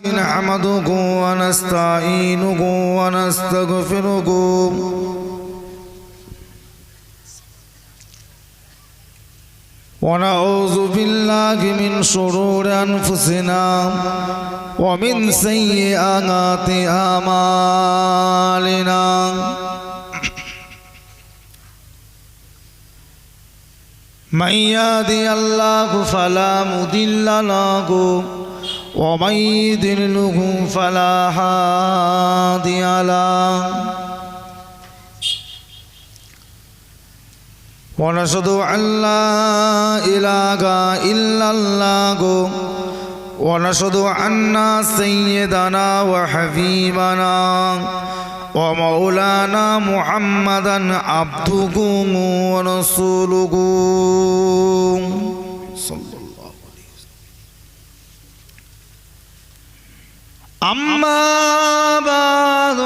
نحمده ونستعينه ونستغفره ونعوذ بالله من شرور أنفسنا ومن سيئات أعمالنا من يهده الله فلا مضل له ومن يضلل فلا هادي له ونشهد أن لا إله إلا الله ونشهد أن سيدنا وحبيبنا ومولانا محمدا عبده ورسوله صلى الله عليه وسلم. أما بعد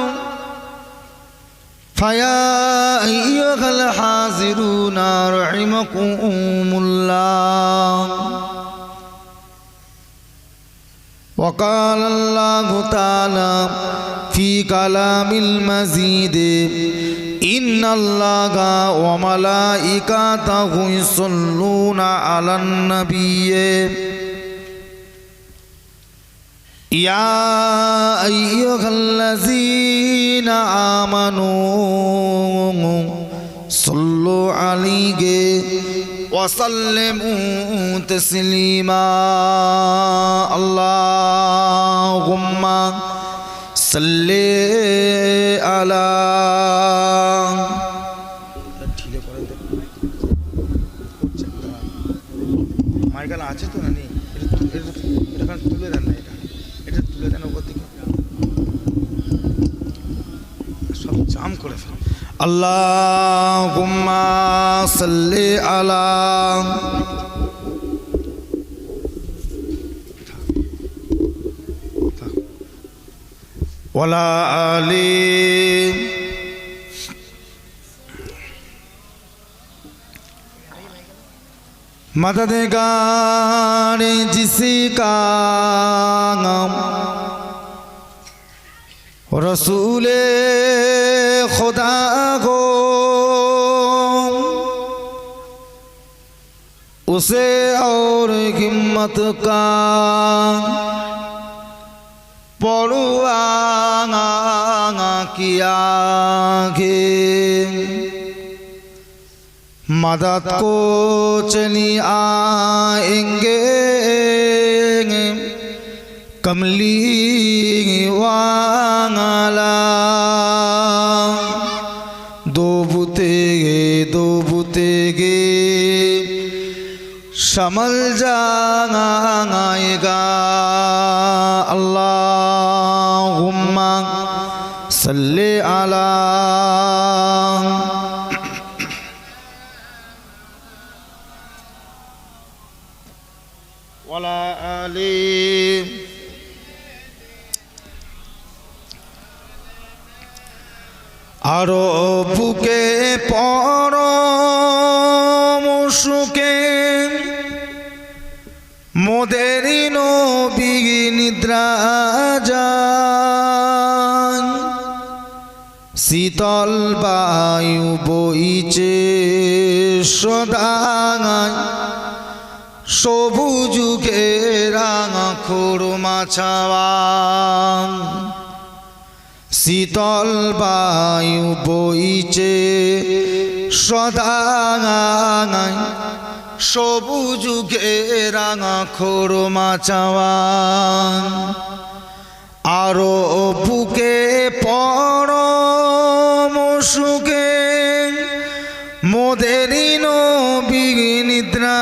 فيا أيها الحاضرون رحمكم الله وقال الله تعالى في كلام المزيد إن الله وملائكته يصلون على النبي يا أيها الذين آمنوا صلوا عليه وسلموا تسليما اللهم صل على Michael আছে তো না নেই এটা তুলে দেন না এটা তুলে দেন ওপর দিকে সব জাম করে ফেল আল্লাহুম্মা সাল্লি আলা ওয়ালা আলি मददगार जिसका नाम रसूले खुदा हो उसे और हिम्मत का परवाना किया है मदद को चली आएंगे कमली वाला दो बुतेगे शमल जाएगा अल्लाहुम्मा सल्ली अला ওয়ালা আলি আরো বুকে পরম সুখে মোদের নবী নিদ্রা যান শীতল বায়ু বইছে সদায় সবুজুকে রাঙা খুরমা ছাওয়া শীতল বায়ু বইছে সদায় সবুজুকে রাঙা খুরমা ছাওয়া আরো বুকে পরম সুখে মোদের নবী নিদ্রা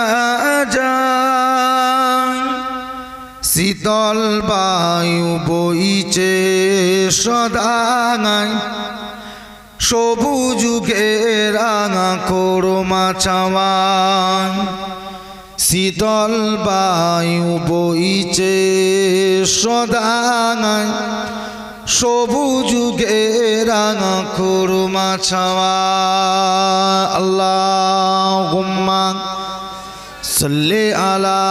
যান শীতল বায়ু বইছে সদায় সবুজুকে রাঙা খুরমা ছাওয়া শীতল বায়ু বইছে সদায় সবুজুকে রাঙা খুরমা ছাওয়া আল্লাহুম্মা সাল্লি আলা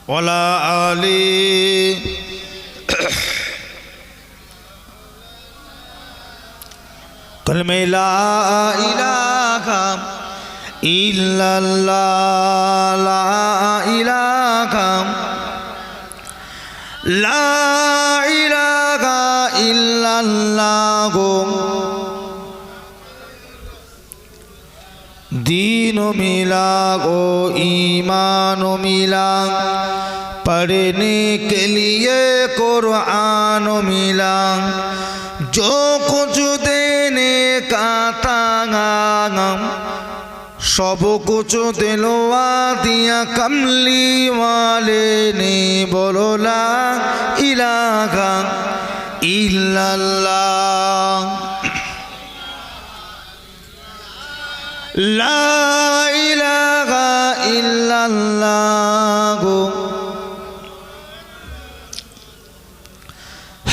ওয়ালা আলি কলমে লা ইলাহা ইল্লাল্লাহ লা ইলাহা ইল্লাল্লাহ दीन मिला गो ईमान मिला पढ़ने के लिए कुरान मिला जो कुछ देने का था सब कुछ दिलवा दिया कमली वाले ने बोलो ला इलाहा इल्लल्लाह ला इलाहा इल्लल्लाह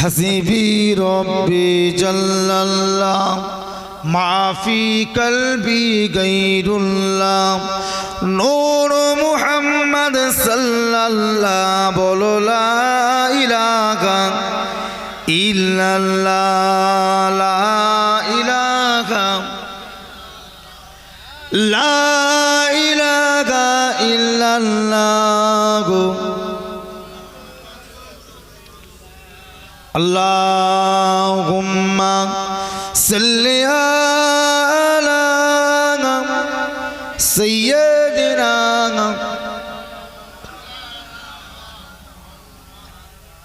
हसीबी रब्बी जल्लल्लाह माफी कल्बी गैरुल्लाह नूर मुहम्मद सल्लल्लाह बोलो ला इलाहा इल्लल्लाह ला इलाहा ला इलाहा इल्लल्लाह अल्लाहुम्मा सल्लि अला सय्यदिना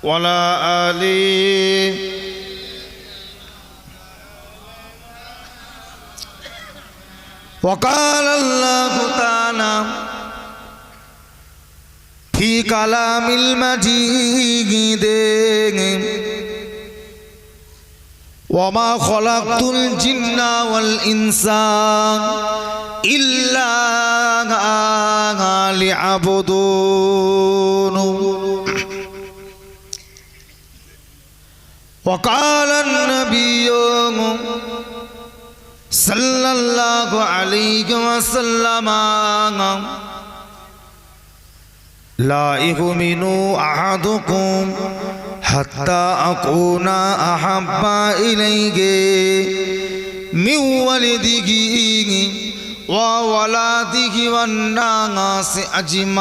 वला आली वक़ाल अल्लाहु ताला फी कलामिल मजीद वमा खलक़तुल जिन्ना वल इंसा इल्ला लियअबुदून वक़ाल अन्नबिय्यु सल्लल्लाहु अलैहि वसल्लम ला युमिनु अहदुकुम हत्ता अकूना अहब्बा इलैहि मिन वलिदिही व वलादिही वन नास अजमाइन।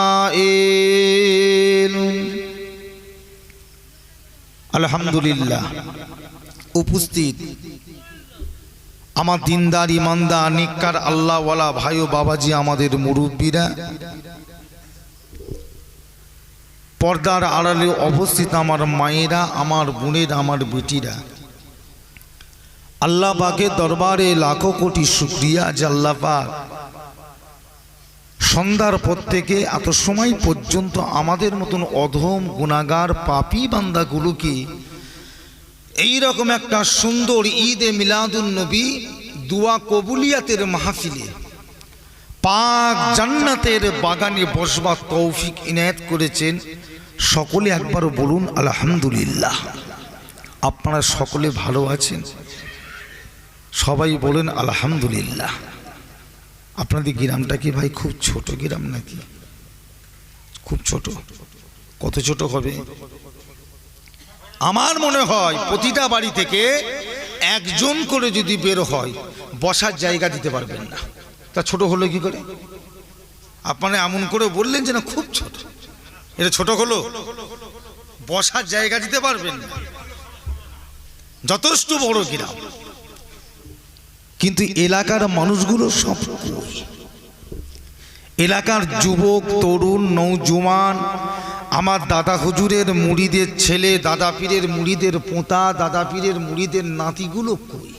अल्हम्दुलिल्लाह। उपस्थित আমার দিনদার ইমানদার নিকার আল্লাহওয়ালা ভাই ও বাবাজি, আমাদের মুরব্বীরা, পর্দার আড়ালে অবস্থিত আমার মায়েরা, আমার বোনেরা, আমার বেটিরা, আল্লাহ পাকের দরবারে লাখো কোটি শুকরিয়া যে আল্লাহ পাক সন্ধ্যার পর থেকে এত সময় পর্যন্ত আমাদের মতন অধম গুনাহগার পাপী বান্দাগুলোকে এই রকম একটা সুন্দর ঈদে মিলাদুন নবী দুয়া কবুলিয়াতের মাহফিলে পাক জান্নাতের বাগানে বসবার তৌফিক ইনায়েত করেছেন। সকলে একবার বলুন আলহামদুলিল্লাহ। আপনারা সকলে ভালো আছেন? সবাই বলেন আলহামদুলিল্লাহ। আপনাদের গ্রামটা কি ভাই খুব ছোট গ্রাম নাকি? খুব ছোট? কত ছোট হবে? আমার মনে হয় প্রতিটা বাড়ি থেকে একজন করে যদি বের হয় বসার জায়গা দিতে পারবেন না। তা ছোট হলো কি করে? আপনারা এমন করে বললেন যে না খুব ছোট, এটা ছোট হলো? বসার জায়গা দিতে পারবেন না, যথেষ্ট বড় গ্রাম। কিন্তু এলাকার মানুষগুলো সব, এলাকার যুবক তরুণ নৌজওয়ান, আমার দাদা হুজুরের মুড়িদের ছেলে, দাদা পীরের মুড়িদের পোতা, দাদা পীরের মুড়িদের নাতিগুলো কই?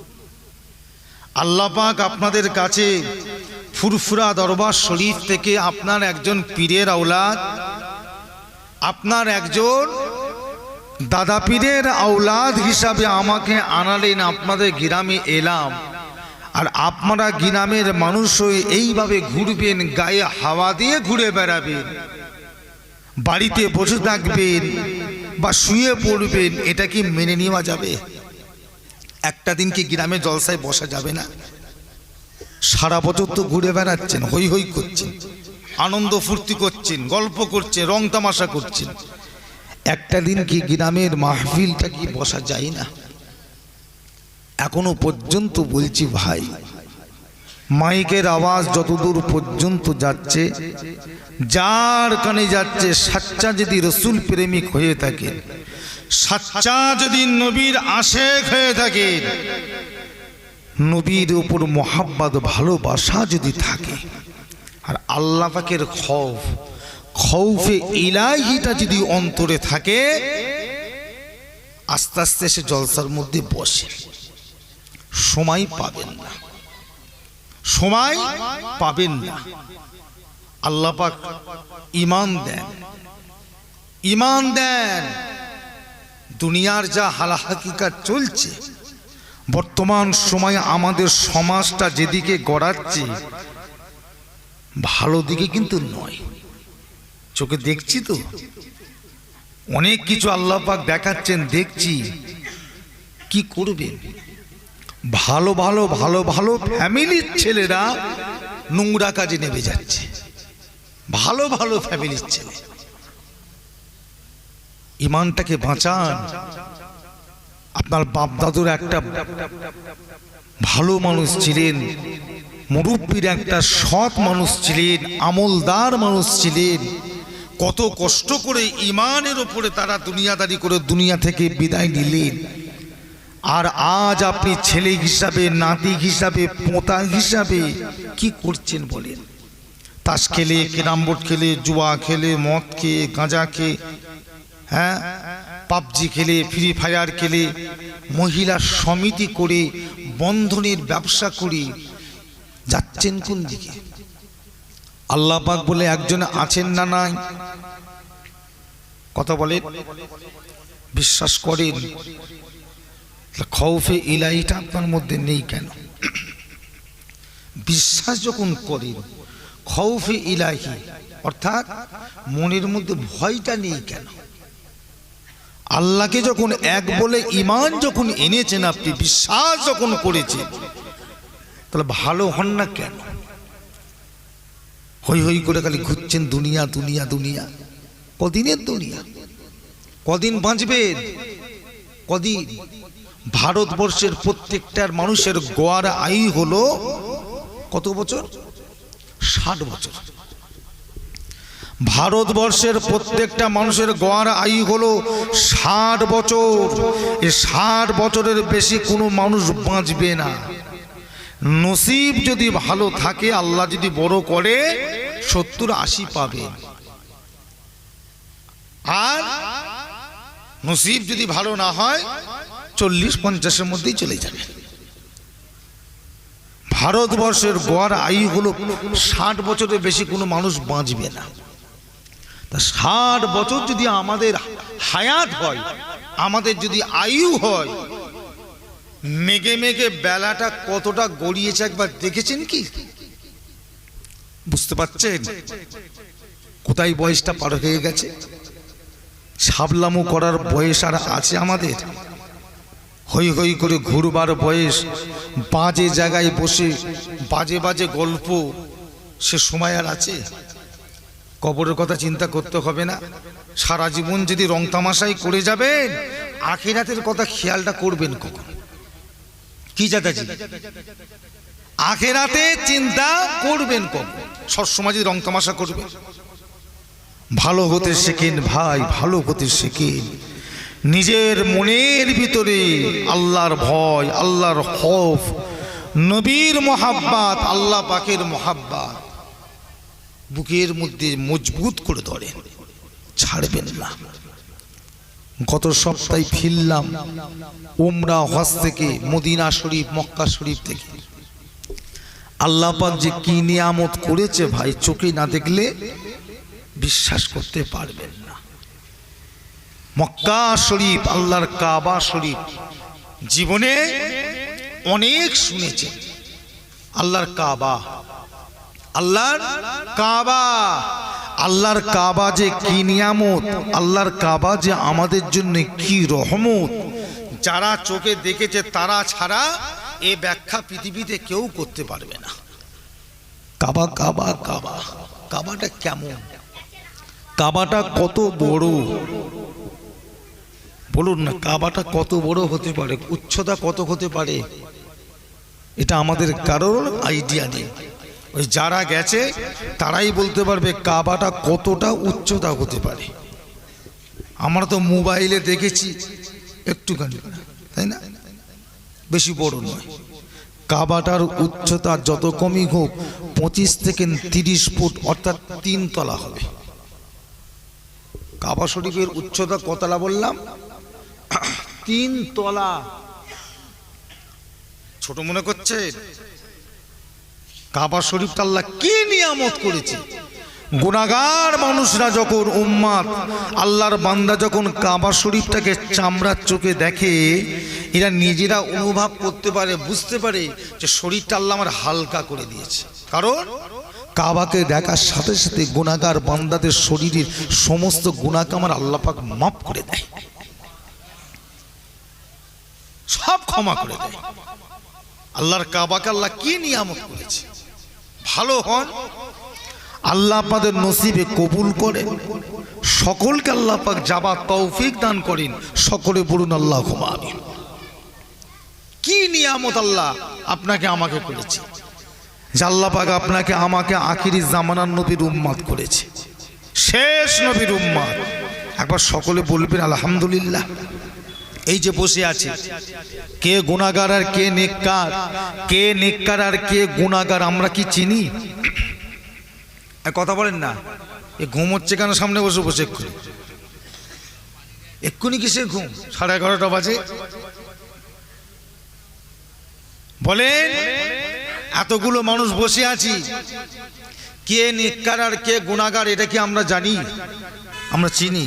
আল্লাহ পাক আপনাদের কাছে ফুরফুরা দরবার শরীফ থেকে আপনার একজন পীরের আওলাদ, আপনার একজন দাদা পীরের আওলাদ হিসাবে আমাকে আনালেন, আপনাদের গ্রামে এলাম। আর আপনারা গ্রামের মানুষ হয়ে এইভাবে ঘুরবেন, গায়ে হাওয়া দিয়ে ঘুরে বেড়াবেন, বাড়িতে বসে থাকবেন বা শুয়ে পড়বেন, এটা কি মেনে নেওয়া যাবে? একটা দিন কি গ্রামে জলসায় বসা যাবে না? সারা বছর তো ঘুরে বেড়াচ্ছেন, হই হই করছেন, আনন্দ ফুর্তি করছেন, গল্প করছেন, রং তামাশা করছেন। একটা দিন কি গ্রামের মাহফিলটা কি বসা যায় না? এখনো পর্যন্ত বলছি ভাই, মাইকের আওয়াজ যতদূর পর্যন্ত যাচ্ছে, যার কানে যাচ্ছে, সাচ্চা যদি রসুল প্রেমিক হয়ে থাকে, সাচ্চা যদি নবীর আশেক হয়ে থাকে, নবীর উপর মোহাব্বত ভালোবাসা যদি থাকে, আর আল্লাহ পাকের খৌফে ইলাহিটা যদি অন্তরে থাকে, আস্তে আস্তে সে জলসার মধ্যে বসে। সময় পাবেন না, সময় পাবেন না। আল্লাহ পাক ঈমান দেন, ঈমান দেন। দুনিয়ার যা হালাহাকিকাত চলছে বর্তমান সময়ে, আমাদের সমাজটা যেদিকে গড়াচ্ছে, ভালো দিকে কিন্তু নয়। চোখে দেখছি তো অনেক কিছু আল্লাহ পাক দেখাচ্ছেন, দেখছি। কি করবেন? ভালো ভালো ভালো ভালো ফ্যামিলির ছেলেরা নোংরা কাজে নেমে যাচ্ছে, ভালো ভালো ফ্যামিলির ছেলে। ঈমানটাকে বাঁচান। আপনার বাপ দাদুর একটা ভালো মানুষ ছিলেন, মুরব্বীর একটা সৎ মানুষ ছিলেন, আমলদার মানুষ ছিলেন। কত কষ্ট করে ঈমানের উপরে তারা দুনিয়াদারি করে দুনিয়া থেকে বিদায় নিলেন। আর আজ আপনি ছেলে হিসাবে, নাতি হিসাবে, পোতা হিসাবে কি করছেন বলেন? তাস খেলে, ক্যারাম বোর্ড খেলে, জুয়া খেলে, মদ খেয়ে, গাঁজা খেয়ে, হ্যাঁ, পাবজি খেলে, ফ্রি ফায়ার খেলে, মহিলা সমিতি করে, বন্ধনের ব্যবসা করে যাচ্ছেন কোন দিকে? আল্লাহ পাক বলে একজন আছেন না নাই? কথা বলেন, বিশ্বাস করেন? খৌফে ইলাহিটা আপনার মধ্যে নেই কেন? বিশ্বাস যখন করেন, খৌফে ইলাহি অর্থাৎ মনের মধ্যে ভয়টা নেই কেন? আল্লাহকে যখন এক বলে ঈমান যখন এনেছেন, আপনি বিশ্বাস যখন করেছেন, তাহলে ভালো হন না কেন? হই হই করে খালি ঘুরছেন দুনিয়া দুনিয়া দুনিয়া। কদিনের দুনিয়া? কদিন বাঁচবেন? কদিন? ভারতবর্ষের প্রত্যেকটার মানুষের গড় আয়ু হলো কত বছর? 60 বছর। ভারতবর্ষের প্রত্যেকটা মানুষের গড় আয়ু হলো 60 বছর। এই 60 বছরের বেশি কোনো মানুষ বাঁচবে না। নসিব যদি ভালো থাকে, আল্লাহ যদি বড় করে, 70-80 পাবে। আর নসিব যদি ভালো না হয়, 40-50-এর মধ্যেই চলে যাবে। ভারতবর্ষের গড় আয়ু হলো 60 বছরের বেশি কোনো মানুষ বাঁচবে না। তা 60 বছর যদি আমাদের হায়াত হয়, আমাদের যদি আয়ু হয়, মেঘে মেঘে বেলাটা কতটা গড়িয়েছে একবার দেখেছেন কি? বুঝতে পারছেন কোথায় বয়সটা পার হয়ে গেছে? সাবলামু করার বয়স আর আছে আমাদের? হই হই করে ঘুরবার বয়স, বাজে জায়গায় বসে বাজে বাজে গল্প, সে সময় আর আছে? কবরের কথা চিন্তা করতে হবে না? সারা জীবন যদি রং তামাশাই করে যাবেন, আখিরাতের কথা খেয়ালটা করবেন কখন? কি দাদাজি, আখিরাতে চিন্তা করবেন কখন? সবসময় যদি রং তামাশা করবেন? ভালো হতে শেখেন ভাই, ভালো হতে শেখেন। নিজের মনের ভিতরে আল্লাহর ভয়, আল্লাহর খৌফ, নবীর মোহাব্বত, আল্লাহ পাকের মোহাব্বত বুকের মধ্যে মজবুত করে ধরেন, ছাড়বেন না। গত সপ্তাহে ফিরলাম উমরা হজ থেকে, মদিনা শরীফ, মক্কা শরীফ থেকে। আল্লাহ পাক যে কি নিয়ামত করেছে ভাই, চোখে না দেখলে বিশ্বাস করতে পারবেন না। মক্কা শরীফ, আল্লাহর কাবা শরীফ, জীবনে অনেক শুনেছেন। আল্লাহর কাবা, আল্লাহর কাবা, আল্লাহর কাবা যে কি নিয়ামত, আল্লাহর কাবা যে আমাদের জন্য কি রহমত, যারা চোখে দেখেছে তারা ছাড়া এ ব্যাখ্যা পৃথিবীতে কেউ করতে পারবে না। কাবা কাবা কাবা। কাবাটা কেমন, কাবাটা কত বড় বলুন না, কাবাটা কত বড় হতে পারে, উচ্চতা কত হতে পারে, এটা আমাদের কারোর আইডিয়া নেই। ওই যারা গেছে তারাই বলতে পারবে কাবাটা কতটা উচ্চতা হতে পারে। আমরা তো মোবাইলে দেখেছি একটুখানি, তাই না, বেশি বড় নয়। কাবাটার উচ্চতা যত কমই হোক 25 থেকে 30 ফুট, অর্থাৎ 3 তলা হবে। কাবা শরীফের উচ্চতা কতলা বললাম? 3 তলা। ছোট মনে করছে? কাবা শরীফটা আল্লাহ কি নিয়ামত করেছে। গুনাহগার মানুষরা যখন, উম্মাত আল্লাহর বান্দা যখন কাবা শরীফটাকে চামড়ার চোখে দেখে, এরা নিজেরা অনুভব করতে পারে, বুঝতে পারে যে শরীরটা আল্লাহ আমার হালকা করে দিয়েছে। কারণ কাবাকে দেখার সাথে সাথে গুনাহগার বান্দাদের শরীরের সমস্ত গুনাহকে আমার আল্লাহ পাক মাফ করে দেয়, সব ক্ষমা করে দেয়। আল্লাহর কাবাকে আল্লাহ কি নিয়ামত করেছে। ভালো হন, আল্লাহ আপনাদের নসিবে কবুল করে, সকলকে আল্লাহ পাক যাবার তৌফিক দান করেন। সকলে বলুন আল্লাহুম্মা আমিন। কি নিয়ামত আল্লাহ আপনাকে আমাকে করেছে, যে আল্লাহ পাক আপনাকে আমাকে আখিরি জামানার নবীর উম্মত করেছে, শেষ নবীর উম্মত। একবার সকলে বলবেন আলহামদুলিল্লাহ। এই যে বসে আছে, কে গুনাহগার আর কে নেককার, কে নেককার আর কে গুনাহগার আমরা কি চিনি? কথা বলেন না। এ ঘুম হচ্ছে কেন সামনে বসে বসে? এক্ষুনি কিসের ঘুম? 11:30 বাজে। বলেন, এতগুলো মানুষ বসে আছি, কে নেককার আর কে গুনাহগার এটা কি আমরা জানি? আমরা চিনি।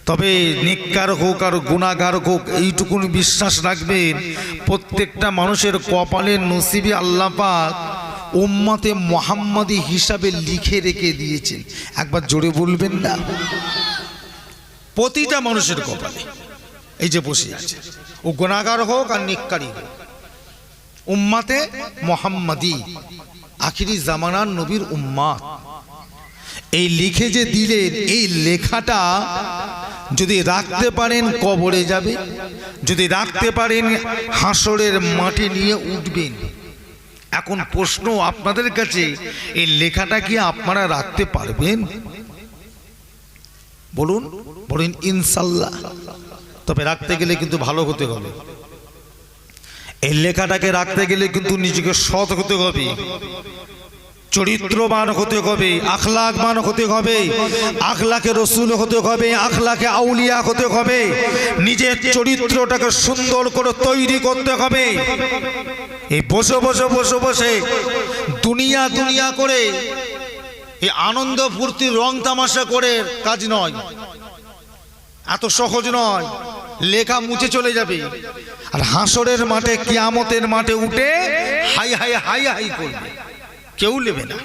তবে নেককার হোক আর গুনাহগার হোক, এইটুকুনি বিশ্বাস রাখবেন, প্রত্যেকটা মানুষের কপালের নসিবে আল্লাহ পাক উম্মতে মুহাম্মাদি হিসাবে লিখে রেখে দিয়েছেন। একবার জোরে বলবেন না? প্রতিটা মানুষের কপালে। এই যে বসে আছে, ও গুনাহগার হোক আর নেককারই হোক, উম্মতে মুহাম্মাদি আখিরি জামানার নবীর উম্মত। এই লিখে যে দিলেন, এই লেখাটা যদি রাখতে পারেন কবরে যাবে, যদি রাখতে পারেন হাসরের মাঠে নিয়ে উঠবেন। এখন প্রশ্ন আপনাদের কাছে, এই লেখাটা কি আপনারা রাখতে পারবেন? বলুন, বলুন ইনশাআল্লাহ। তবে রাখতে গেলে কিন্তু ভালো হতে হবে। এই লেখাটাকে রাখতে গেলে কিন্তু নিজেকে সৎ হতে হবে, চরিত্রবান হতে হবে, আখলাকবান হতে হবে, আখলাকে রসুল হতে হবে, আখলাকে আউলিয়া হতে হবে, নিজের চরিত্রটাকে সুন্দর করে তৈরি করতে হবে। এই বসে বসে বসে বসে দুনিয়া দুনিয়া করে, এই আনন্দ ফুর্তি রং তামাশা করে কাজ নয়, এত সহজ নয়। লেখা মুছে চলে যাবে, আর হাসরের মাঠে, কিয়ামতের মাঠে উঠে হাই হাই হাই হাই করবে, কেউ নেবে না।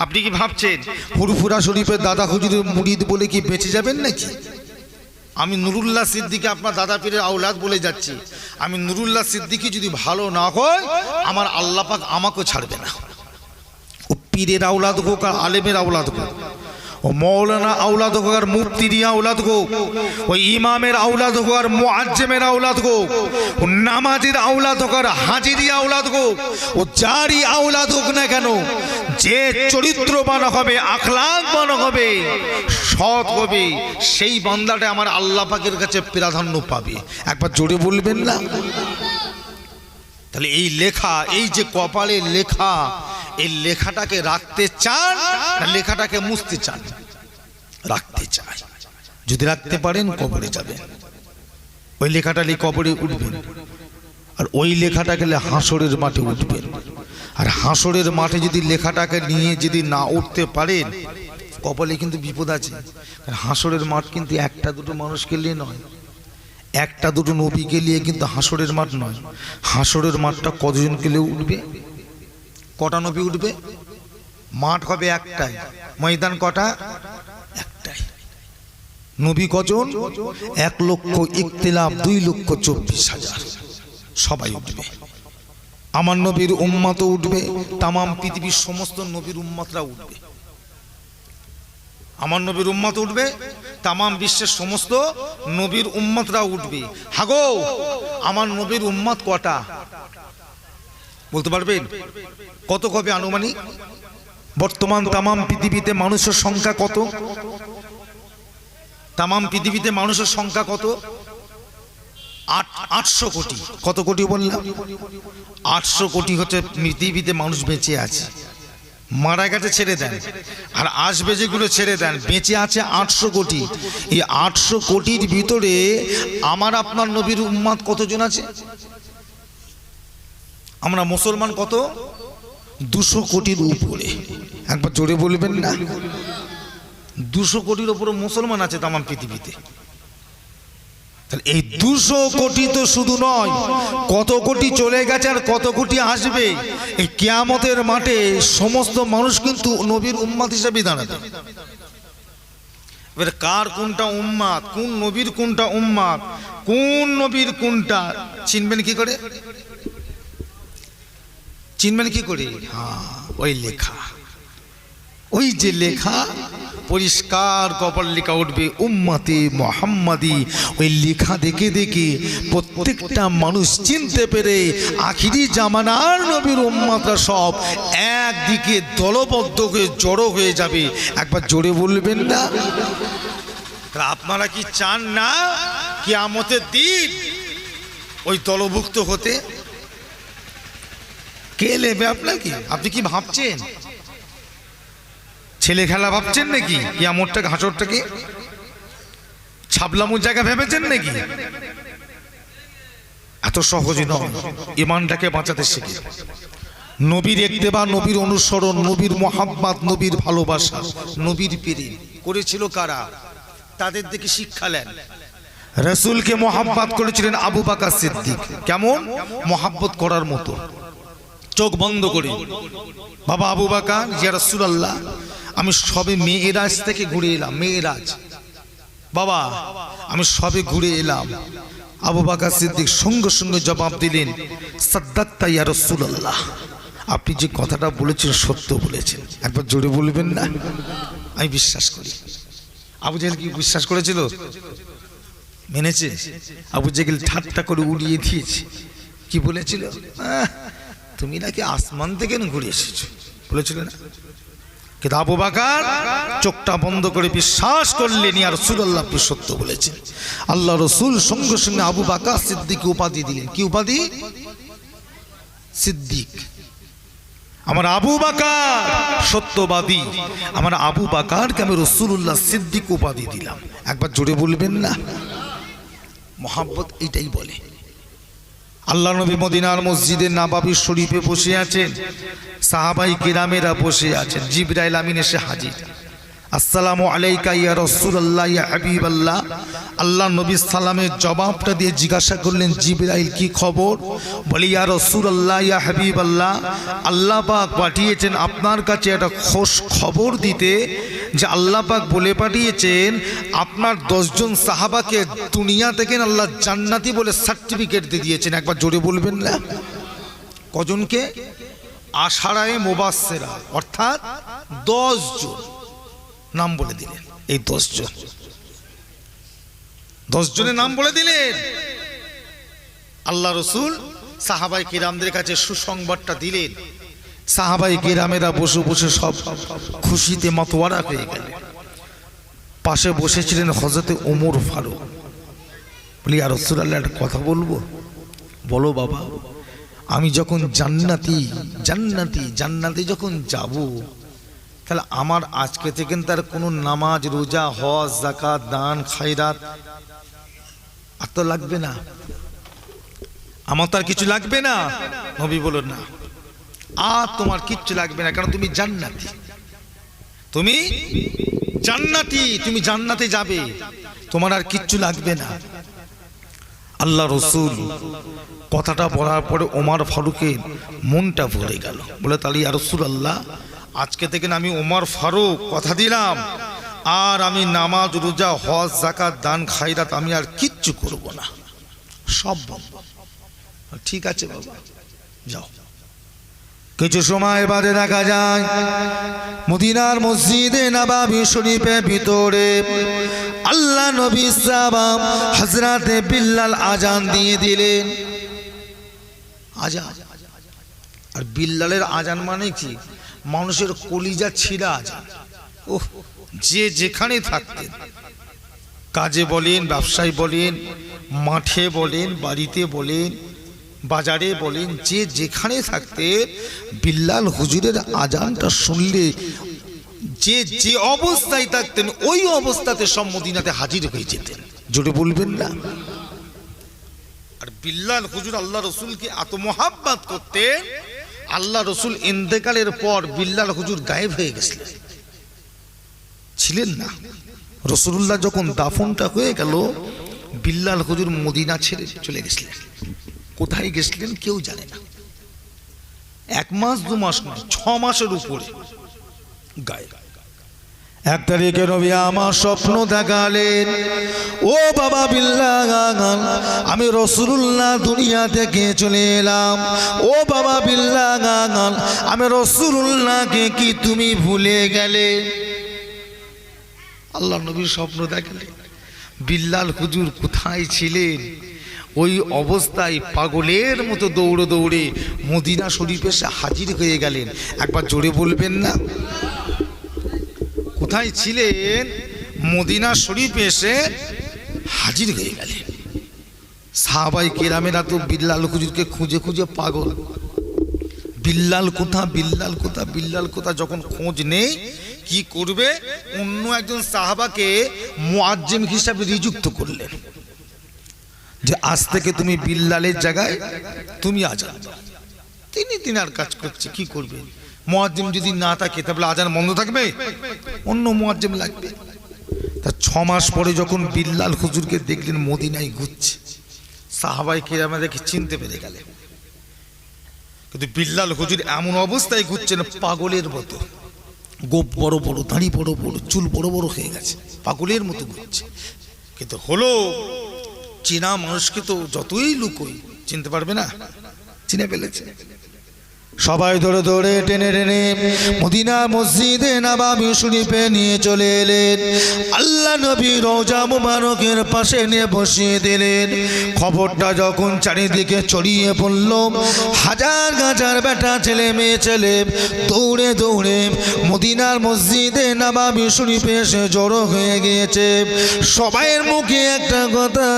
আপনি কি ভাবছেন ফুরফুরা শরীফের দাদা হুজুরের মুরিদ বলে কি বেঁচে যাবেন নাকি? আমি নুরুল্লাহ সিদ্দিকী আপনার দাদা পীরের আওলাদ বলে যাচ্ছি। আমি নুরুল্লাহ সিদ্দিকী যদি ভালো না হয়, আমার আল্লাহ পাক আমাকেও ছাড়বে না। ও পীরের আওলাদ হোক আর আলেমের আওলাদ হোক, ও মৌলানা আওলাদ হোক আর মুফতির আওলাদ হোক, ওই ইমামের আওলাদ হোক আর মুআজ্জেমের আওলাদ হোক, ও নামাজের আওলাদ হোক আর হাজিরি আওলাদ হোক, ও যারই আওলাদ হোক না কেন, যে চরিত্রবান হবে, আখলাকবান হবে, সৎ হবে, সেই বান্দাটা আমার আল্লাহ পাকের কাছে প্রাধান্য পাবে। একবার জোরে বলবেন না? তাহলে এই লেখা, এই যে কপালে লেখা, এই লেখাটাকে রাখতে চান না লেখাটাকে মুছতে চান? রাখতে চাই। যদি রাখতে পারেন কবরে যাবেন, ওই লেখাটা নিয়ে কবরে উঠবেন, আর ওই লেখাটা গেলে হাসরের মাঠে উঠবেন। আর হাসরের মাঠে যদি লেখাটাকে নিয়ে যদি না উঠতে পারেন, কপালে কিন্তু বিপদ আছে। হাসরের মাঠ কিন্তু একটা দুটো মানুষকে নিয়ে নয়, একটা দুটো নবীকে নিয়ে কিন্তু হাসরের মাঠ নয়। হাসরের মাঠটা কতজনকে নিয়ে উঠবে? কটা নবী উঠবে? মাঠ হবে একটাই, ময়দান কটা? একটাই। নবী কজন? 1,00,000 ইখতিলাফ 2,24,000, সবাই উঠবে। আমার নবীর উম্মতও উঠবে, তামাম পৃথিবীর সমস্ত নবীর উম্মতরা উঠবে। আমার নবীর উম্মত উঠবে, তামাম বিশ্বের সমস্ত নবীর উম্মতরা উঠবে। হাগো, আমার নবীর উম্মত কটা বলতে পারবেন? কত কবে আনুমানিক? বর্তমান তামাম পৃথিবীতে মানুষের সংখ্যা কত? তামাম পৃথিবীতে মানুষের সংখ্যা কত? 800 কোটি। কত কোটি বললাম? 800 কোটি হচ্ছে পৃথিবীতে মানুষ বেঁচে আছে। মারা গেছে ছেড়ে দেন, আর আসবে যেগুলো ছেড়ে দেন। বেঁচে আছে 800 কোটি। এই 800 কোটির ভিতরে আমার আপনার নবীর উম্মত কতজন আছে? আমরা মুসলমান কত? 200 কোটির উপরে। একবার জোরে বলবেন না? 200 কোটির উপরে মুসলমান আছে তামাম পৃথিবীতে। তাহলে এই 200 কোটি তো শুধু নয়, কত কোটি চলে গেছে আর কত কোটি আসবে। এই কিয়ামতের মাঠে সমস্ত মানুষ কিন্তু নবীর উম্মত হিসেবে দাঁড়াবে। এবার কার কোনটা উম্মত, কোন নবীর কোনটা উম্মত, কোন নবীর কোনটা চিনবেন কি করে? চিনবেন কি করে? হ্যাঁ, ওই লেখা, ওই যে লেখা পরিষ্কার কপাল লেখা উঠবে উম্মতে মুহাম্মাদি। ওই লেখা দেখে দেখে প্রত্যেকটা মানুষ চিনতে পেরে আখিরি জামানার নবীর উম্মতরা সব একদিকে দলবদ্ধ হয়ে জড়ো হয়ে যাবে। একবার জোরে বলবেন না? আপনারা কি চান না কিয়ামতের দিন ওই দলভুক্ত হতে? কে নেবে আপনাকে? আপনি কি ভাবছেন? ছেলে খেলা ভাবছেন নাকি? কিয়ামতটাকে, হাসরটাকে ছাবলামুর জায়গা ভেবেছেন নাকি? এত সহজ নয়। ঈমানটাকে বাঁচাতে শিখে নবীর ইত্তেবা, নবীর অনুসরণ, নবীর মুহাব্বত, নবীর ভালোবাসা, নবীর প্রেম করেছিল কারা? তাদের দেখে শিক্ষা নেন। রাসূলকে মুহাব্বত করেছিলেন আবু বকর সিদ্দিক। কেমন মুহাব্বত করার মতো? চোখ বন্ধ করে, বাবা আবু বকর, ইয়া রাসূলুল্লাহ, আমি সবে মেয়েরাজ থেকে ঘুরে এলাম। মেয়েরাজ বাবা, আমি সবে ঘুরে এলাম। আবু বকর সিদ্দিক সঙ্গে সঙ্গে জবাব দিলেন, সাদ্দাক্তা ইয়া রাসূলুল্লাহ, আপনি যে কথাটা বলেছেন সত্য বলেছেন। একবার জোরে বলবেন না? আমি বিশ্বাস করি। আবু জেহেল কি বিশ্বাস করেছিল? মেনেছে? আবু জেহেল ঠাট্টা করে উড়িয়ে দিয়েছে। কি বলেছিল? তুমি নাকি আসমান থেকে ঘুরে এসেছো বলেছিল না? কিন্তু আবু বকর চোখটা বন্ধ করে বিশ্বাস করলেন, ইয়া রাসূলুল্লাহ, আপনি সত্য বলেছেন। আল্লাহ রাসূল সঙ্গে সঙ্গে আবু বকর সিদ্দিককে উপাধি দিলেন। কি উপাধি? সিদ্দিক। আমার আবু বকর সত্যবাদী, আমার আবু বকরকে আমি রাসূলুল্লাহ সিদ্দিক উপাধি দিলাম। একবার জোরে বলবেন না? মুহাব্বত এইটাই বলে। আল্লাহ নবী মদিনার মসজিদে নববী শরীফে বসে আছেন, সাহাবাই কিরামেরা বসে আছেন। জিবরাইল আমিন এসে হাজির। আসসালামু আলাইকা ইয়া রাসূলুল্লাহ ইয়া হাবিবাল্লাহ। আল্লাহ নবী সালামের জবাবটা দিয়ে জিজ্ঞাসা করলেন, জিবরাইল কি খবর? বলি, ইয়া রাসূলুল্লাহ ইয়া হাবিবাল্লাহ, আল্লাহ পাক পাঠিয়েছেন আপনার কাছে একটা খোশ খবর দিতে, যে আল্লাহ পাক বলে পাঠিয়েছেন আপনার 10 জন সাহাবাকে দুনিয়া থেকে আল্লাহ জান্নাতি বলে সার্টিফিকেট দিয়ে দিয়েছেন। একবার জোরে বলবেন না? কজনকে? আশারায়ে মুবাশশিরা, অর্থাৎ 10 জন নাম বলে দিলেন। এই 10 জন, 10 জনের নাম বলে দিলেন। আল্লাহ রসুল সাহাবাই কিরামদের কাছে সুসংবাদটা দিলেন। সাহাবাই কিরামেরা বসে বসে সব খুশিতে মাতোয়ারা হয়ে গেলেন। পাশে বসেছিলেন হযরতে ওমর ফারুক। বলি, ইয়া রাসূলুল্লাহ, একটা কথা বলবো? বলো বাবা। আমি যখন জান্নাতি যখন যাব, তাহলে আমার আজকে থেকে তার কোনো নামাজ, রোজা, হজ, যাকাত, দান, খায়রাত আর তো লাগবে না। আমার তো আর কিছু লাগবে না। নবী বললেন, না, আর তোমার কিচ্ছু লাগবে না, কারণ তুমি জান্নাতি। তুমি জান্নাতি, তুমি জান্নাতে যাবে, তোমার আর কিচ্ছু লাগবে না। আল্লাহ রসুল কথাটা বলার পরে ওমর ফারুকের মনটা ভরে গেল। বলে, তাহলে ইয়া রাসূলুল্লাহ, আজকে থেকে আমি ওমর ফারুক কথা দিলাম, আর আমি নামাজ, রোজা, হজ, যাকাত, দান, খায়রাত আমি আর কিচ্ছু করব না, সব বন্ধ। ঠিক আছে বাবা, যাও। কিছু সময় বাদে দেখা যায় মদিনার মসজিদে নববী শরীফের ভিতরে আল্লাহ নবী সাহাবা হযরতে বিল্লাল আজান দিয়ে দিলেন। আজান, আর বিল্লালের আজান মানে কি? মানুষের কলিজা ছিঁড়া আজান। ওহ, যে যেখানে থাকতেন, কাজে বলেন, ব্যবসায় বলেন, মাঠে বলেন, বাড়িতে বলেন, বাজারে বলেন, যে যেখানে থাকতেন বিল্লাল হুজুরের আজানটা শুনলে যে যে অবস্থায় থাকতেন ওই অবস্থাতে সব মদিনাতে হাজির হয়ে যেতেন। জোরে বলবেন না? আর বিল্লাল হুজুর আল্লাহ রসুলকে এত মোহাব্বত করতেন, আল্লাহ রসুল ইন্তেকালের পর বিল্লাল হুজুর গায়েব হয়ে গেছিলেন, ছিলেন না। রসুলুল্লাহ যখন দাফনটা হয়ে গেল, বিল্লাল হুজুর মদিনা ছেড়ে চলে গেছিলেন। কোথায় গেছিলেন কেউ জানে না। 1 মাস 2 মাস নয়, 6 মাসের উপরে গায়েব। 1 তারিখে নবী আমার স্বপ্ন দেখালেন, ও বাবা বিল্লাল, আমি রাসূলুল্লাহ দুনিয়া থেকে চলে এলাম। ও বাবা বিল্লাল, আমি রাসূলুল্লাহকে কি তুমি ভুলে গেলে? আল্লাহ নবী স্বপ্ন দেখালেন, বিল্লাল হুজুর কোথায় ছিলেন? ওই অবস্থায় পাগলের মতো দৌড়ে দৌড়ে মদিনা শরীফে এসে হাজির হয়ে গেলেন। একবার জোরে বলবেন না? কোথায় ছিলেন? মদিনা শরীফে এসে হাজির হয়ে গেলেন। সাহাবায়ে কেরামেরা তো বিল্লাল হুজুরকে খুঁজে খুঁজে পাগল। বিল্লাল কোথা, বিল্লাল কোথা, বিল্লাল কোথা। যখন খোঁজ নেই, কি করবে? অন্য একজন সাহাবাকে মুয়াজ্জিম হিসাবে নিযুক্ত করলেন, যে আজ থেকে তুমি বিল্লালের জায়গায় তুমি আজান দাও। তিনি আর কাজ করছে, কি করবে? মুয়াজ্জিম যদি না থাকে তাহলে আজান বন্ধ থাকবে, অন্য মুয়াজ্জিম লাগবে। তা 6 মাস পরে যখন বিল্লাল হুজুরকে দেখলেন মদিনায় ঘুরছে, সাহাবায়ে কেরামরা দেখে চিনতে পেরে গেলেন। কিন্তু বিল্লাল হুজুর এমন অবস্থায় ঘুরছেন পাগলের মতো, গোপ বড় বড়, দাড়ি বড় বড়, চুল বড় বড় হয়ে গেছে, পাগলের মতো ঘুরছে। কিন্তু হলো, চেনা মানুষকে তো যতই লুকোই চিনতে পারবে না, চিনে ফেলেছে। সবাই ধরে ধরে টেনে টেনে মদিনা মসজিদে নববী শরীফে নিয়ে চলে এলেন। আল্লাহ নবী রওজা মুবারকের পাশে নিয়ে বসিয়ে দিলেন। খবরটা যখন চারিদিকে ছড়িয়ে পড়ল, হাজার হাজার বেটা ছেলে মেয়ে ছেলে দৌড়ে দৌড়ে মদিনার মসজিদে নববী শরীফে এসে জড়ো হয়ে গিয়েছে। সবাইয়ের মুখে একটা কথা,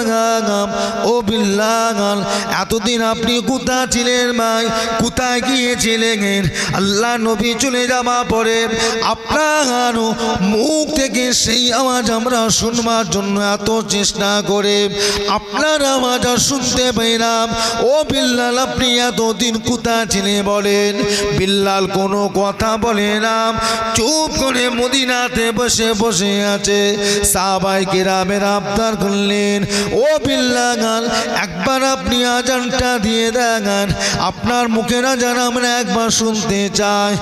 ও বিল্লাল, এতদিন আপনি কোথায় ছিলেন ভাই? কোথায় গিয়ে ছিলেন? আল্লাহ নবী চলে যাওয়া পরে আপনার মুখ থেকে সেই আওয়াজ আমরা শুনবার জন্য এত চেষ্টা করে আপনার আওয়াজ শুনতে পেলাম। ও বিল্লাল, আপনি এতদিন কোথায় ছিলেন বলেন? বিল্লাল কোনো কথা বলে না, চুপ করে মদিনাতে বসে বসে আছে। সাহাবায়ে কেরামেরা আবদার করলেন, ও বিল্লাল, একবার আপনি আজানটা দিয়ে দেন, আপনার মুখের আজান আমরা একবার শুনতে চাই।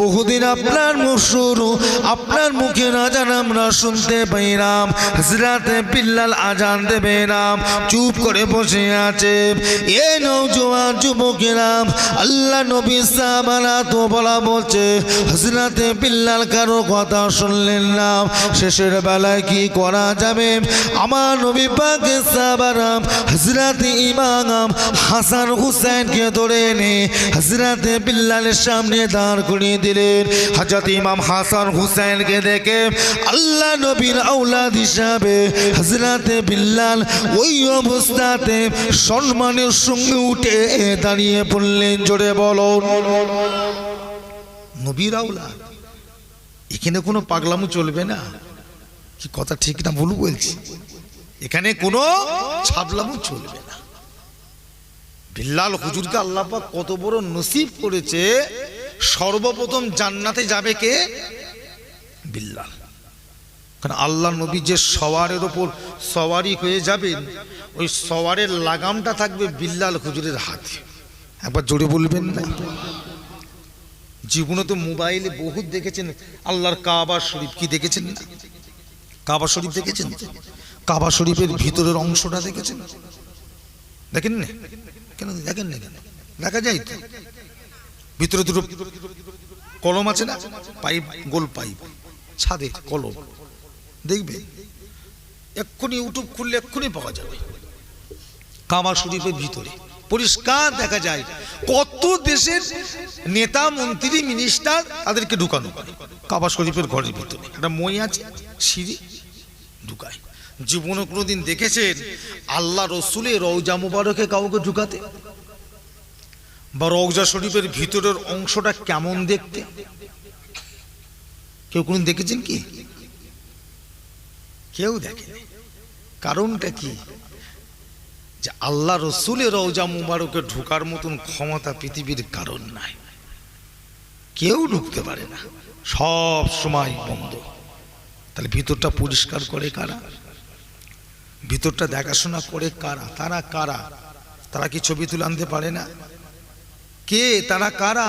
বহুদিন আপনার মুখ শুরু, আপনার মুখের আজান আমরা শুনতে পাইলাম, হযরতে বিল্লাল আজান দেবে না, চুপ করে বসে আছে। এ নওজোয়ান যুবকেরা, আল্লাহ নবী সাহাবারা তো বলা বলছে, হযরতে বিল্লাল কারো কথা শুনলেন না। শেষের বেলায় কি করা যাবে? আমার নবী পাকের সাহাবারা হযরতে ইমাম হাসান হুসাইনকে ধরে এনে হযরতে বিল্লালের সামনে দাঁড় করিয়ে দিলেন। হযরত ইমাম হাসান হুসাইনকে দেখে আল্লাহ নবীর আওলাদ হিসাবে হযরতে বিল্লাল ওই অবস্থাতে সম্মানের সঙ্গে উঠে দাঁড়িয়ে পড়লেন। জোরে বলো, নবীর আওলাদ। এখানে কোনো পাগলামো চলবে না, কি কথা ঠিক না ভুল বলছি? এখানে কোনো ছাবলামো চলবে না। বিল্লাল হুজুরকে আল্লাহ পাক কত বড় নসিব করেছে, সর্বপ্রথম জান্নাতে যাবে কে? বিল্লাল। কারণ আল্লাহ নবী যে সওয়ারের ওপর সওয়ারি হয়ে যাবেন, ওই সওয়ারের লাগামটা থাকবে বিল্লাল হুজুরের হাতে। একবার জোরে বলবেন না? জীবনে তো মোবাইলে বহুত দেখেছেন আল্লাহর কাবা শরীফ, কি দেখেছেন না? কাবা শরীফ দেখেছেন? কাবা শরীফের ভিতরের অংশটা দেখেছেন? দেখেন না? কেন দেখেন না? কেন দেখা যায় তো। ভিতরে দুটো কলম আছে না, পাইপ, গোল পাইপ, ছাদে কলম, দেখবে এক্ষুনি ইউটিউব খুললে এক্ষুনি পাওয়া যাবে। কাবা শরীফের ভিতরে পরিষ্কার দেখা যায় কত দেশের নেতা মন্ত্রী মিনিস্টার তাদেরকে ঢুকানো করে কাবা শরীফের ঘরের ভিতরে। একটা মই আছে, সিঁড়ি ঢুকায়। জীবনে কোনোদিন দেখেছেন আল্লাহ রসুলের রওজা মুবারকে কাউকে ঢুকাতে? বা রওজা শরীফের ভিতরের অংশটা কেমন দেখতে কেউ কোনদিন দেখেছেন কি? কেউ দেখেনি। কারণটা কি? যে আল্লাহ রসুলের রওজা মুবারকে ঢোকার মতন ক্ষমতা পৃথিবীর কারণ নাই, কেউ ঢুকতে পারে না, সব সময় বন্ধ। তাহলে ভিতরটা পরিষ্কার করে কারা? ভিতরটা দেখাশোনা করে কারা? তারা কারা? তারা কি ছবি তুলে আনতে পারে না? কে তারা? কারা?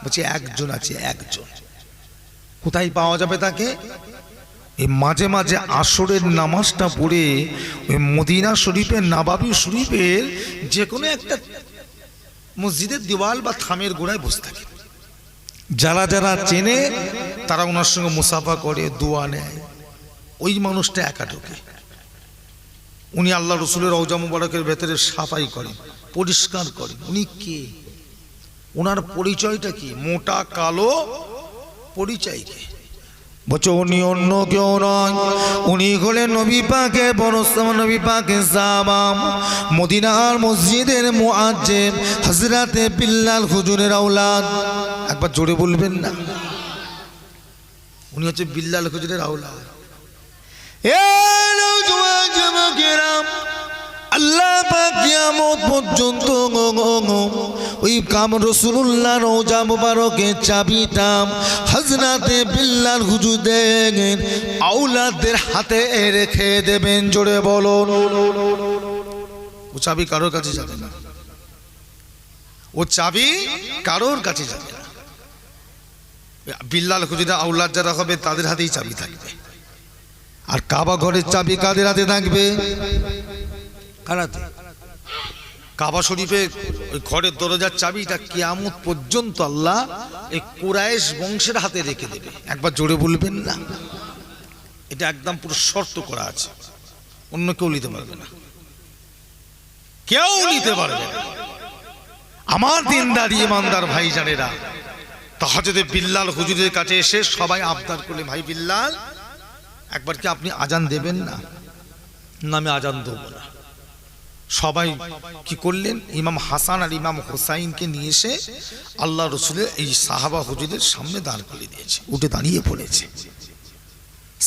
বলছে একজন আছে, একজন। কোথায় পাওয়া যাবে তাকে? এই মাঝে মাঝে আসরের নামাজটা পড়ে ওই মদিনা শরীফের, নবাবী শরীফের যে কোনো একটা মসজিদের দেওয়াল বা থামের গোড়ায় বসে থাকে। যারা যারা চেনে তারা ওনার সঙ্গে মুসাফা করে, দোয়া নেয়। ওই মানুষটা একা ঢোকে। উনি আল্লাহ রসুলের রওজা মুবারকের ভেতরে সাফাই করেন, পরিষ্কার করেন। উনি কে? ওনার পরিচয়টা কি? মোটা কালো পরিচয় কি? বলছে উনি অন্য কেউ নয়, উনি হলেন নবী পাকের বরসাম, নবী পাকের সাহাবা, মদিনার মসজিদের মুআজ্জিম হযরতে বিল্লাল হুজুরের আওলাদ। একবার জোরে বলবেন না? উনি হচ্ছে বিল্লাল হুজুরের আওলাদ। আল্লাহ পাক কিয়ামত পর্যন্ত ওই রাসূলুল্লাহ রওজা মুবারকের চাবিটা হযরতে বিল্লাল হুজুরদের আওলাদদের হাতে রেখে দেবেন। জোরে বলুন। ও চাবি কারোর কাছে যাবে না, ও চাবি কারোর কাছে যাবে না। বিল্লাল হুজুরের আওলাদ যারা হবে তাদের হাতেই চাবি থাকবে। আর কাবা ঘরের চাবি কাদের হাতে থাকবে? কারাতে? কাবা শরীফের ওই ঘরের দরজার চাবিটা কিয়ামত পর্যন্ত আল্লাহ এই কুরাইশ বংশের হাতে রেখে দেবে। একবার জোরে বলবেন না? এটা একদম পুরো শর্ত করা আছে, অন্য কেউ নিতে পারবে না, কেউ নিতে পারবে না। আমার দিনদার ইমানদার ভাইজানেরা, তাহাজ্জুদে বিল্লাল হুজুরের কাছে এসে সবাই আবদার করলে, ভাই বিল্লাল একবার কি আপনি আজান দেবেন না? না, আমি আজান দেবো না। সবাই কি করলেন? ইমাম হাসান আর ইমাম হুসাইনকে নিয়ে এসে আল্লাহ রসুলের এই সাহাবা হুজুরের সামনে দাঁড় করে দিয়েছে। উঠে দাঁড়িয়ে পড়েছে,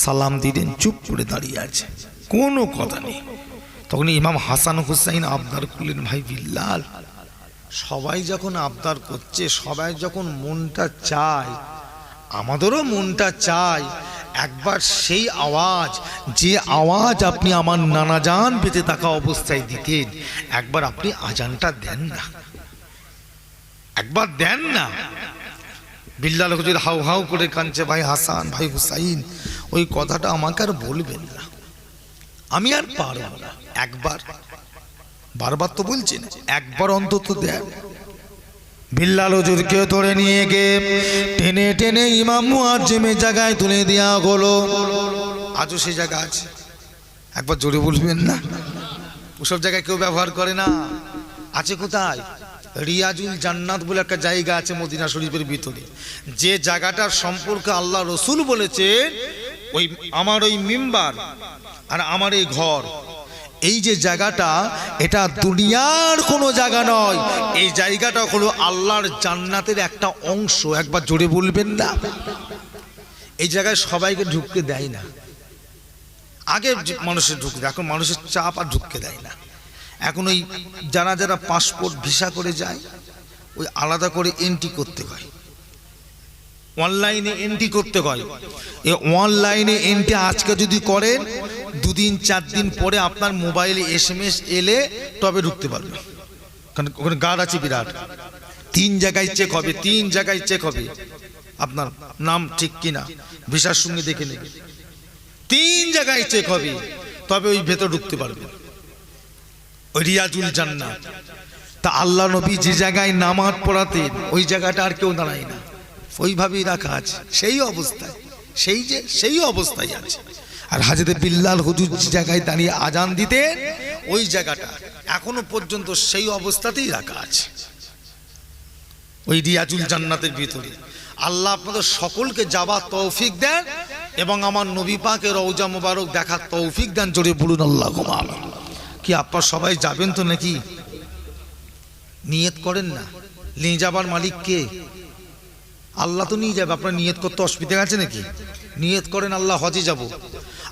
সালাম দিলেন, চুপ করে দাঁড়িয়ে আছে, কোনো কথা নেই। তখন ইমাম হাসান হুসাইন আবদার করলেন, ভাই বিল্লাল সবাই যখন আবদার করছে, সবাই যখন মনটা চায়, আমাদেরও মনটা চায় একবার সেই আওয়াজ, যে আওয়াজ আপনি আমার নানাজান বেঁচে থাকা অবস্থায় দিতেন, একবার আপনি আজানটা দেন না, একবার দেন না। বিল্লাল হুজুর হাউ হাউ করে কাঁদছে, ভাই হাসান, ভাই হুসাইন ওই কথাটা আমাকে আর বলবেন না, আমি আর পারব না। একবার, বারবার তো বলছেন, একবার অন্তত দেন। বিল্লাল হুজুরকে ধরে নিয়ে গিয়ে টেনে টেনে ইমাম মুআজ্জিমের জায়গায় তুলে দেওয়া হলো। আজও সেই জায়গা আছে, একবার জোরে বলবেন না? ওসব জায়গায় কেউ ব্যবহার করে না। আছে কোথায়? রিয়াজুল জান্নাত বলে একটা জায়গা আছে মদিনা শরীফের ভিতরে, যে জায়গাটার সম্পর্কে আল্লাহ রসুল বলেছেন, ওই আমার ওই মিম্বার আর আমার এই ঘর, এই যে জায়গাটা, এটা দুনিয়ার কোনো জায়গা নয়, এই জায়গাটা হলো আল্লাহর জান্নাতের একটা অংশ। একবার জোরে বলবেন না? এই জায়গায় সবাইকে ঢুকতে দেয় না। আগে মানুষের ঢুকতে, এখন মানুষের চাপ আর ঢুকতে দেয় না। এখন ওই যারা যারা পাসপোর্ট ভিসা করে যায়, ওই আলাদা করে এন্ট্রি করতে হয়, অনলাইনে এন্ট্রি করতে হয়। এই অনলাইনে এন্ট্রি আজকে যদি করেন, 2 দিন 4 দিন পরে আপনার মোবাইলে SMS এলে তবে ঢুকতে পারবে। কারণ ওখানে গার্ড আছে বিরাট, 3 জায়গায় চেক হবে, 3 জায়গায় চেক হবে আপনার নাম ঠিক কিনা, ভিসার সঙ্গে দেখে নেবে, 3 জায়গায় চেক হবে, তবে ওই ভেতর ঢুকতে পারবে। ওই রিয়াজুল জান্নাত। তা আল্লাহ নবী যে জায়গায় নামাজ পড়াতেন ওই জায়গাটা আর কেউ দাঁড়ায় না, ওইভাবেই রাখা আছে সেই অবস্থায়, সেই অবস্থায় আছে। আর হাজরতে বিল্লাল হুজুর যে জায়গায় দাঁড়িয়ে আজান দিতেন ওই জায়গাটা এখনো পর্যন্ত সেই অবস্থাতেই রাখা আছে, ওই রিয়াজুল জান্নাতের ভিতরে। আল্লাহ আপনাদের সকলকে যাবার তৌফিক দেন এবং আমার নবী পাকের রওজা মোবারক দেখার তৌফিক দেন। জোরে বলুন আল্লাহুম্মা আমিন। কি আপনারা সবাই যাবেন তো নাকি? নিয়ত করেন না, নিয়ে যাবার মালিক কে? আল্লাহ তো নিয়ে যাবে, আপনার নিয়ত করতে অসুবিধা আছে নাকি? নিয়ত করেন আল্লাহ হজে যাব,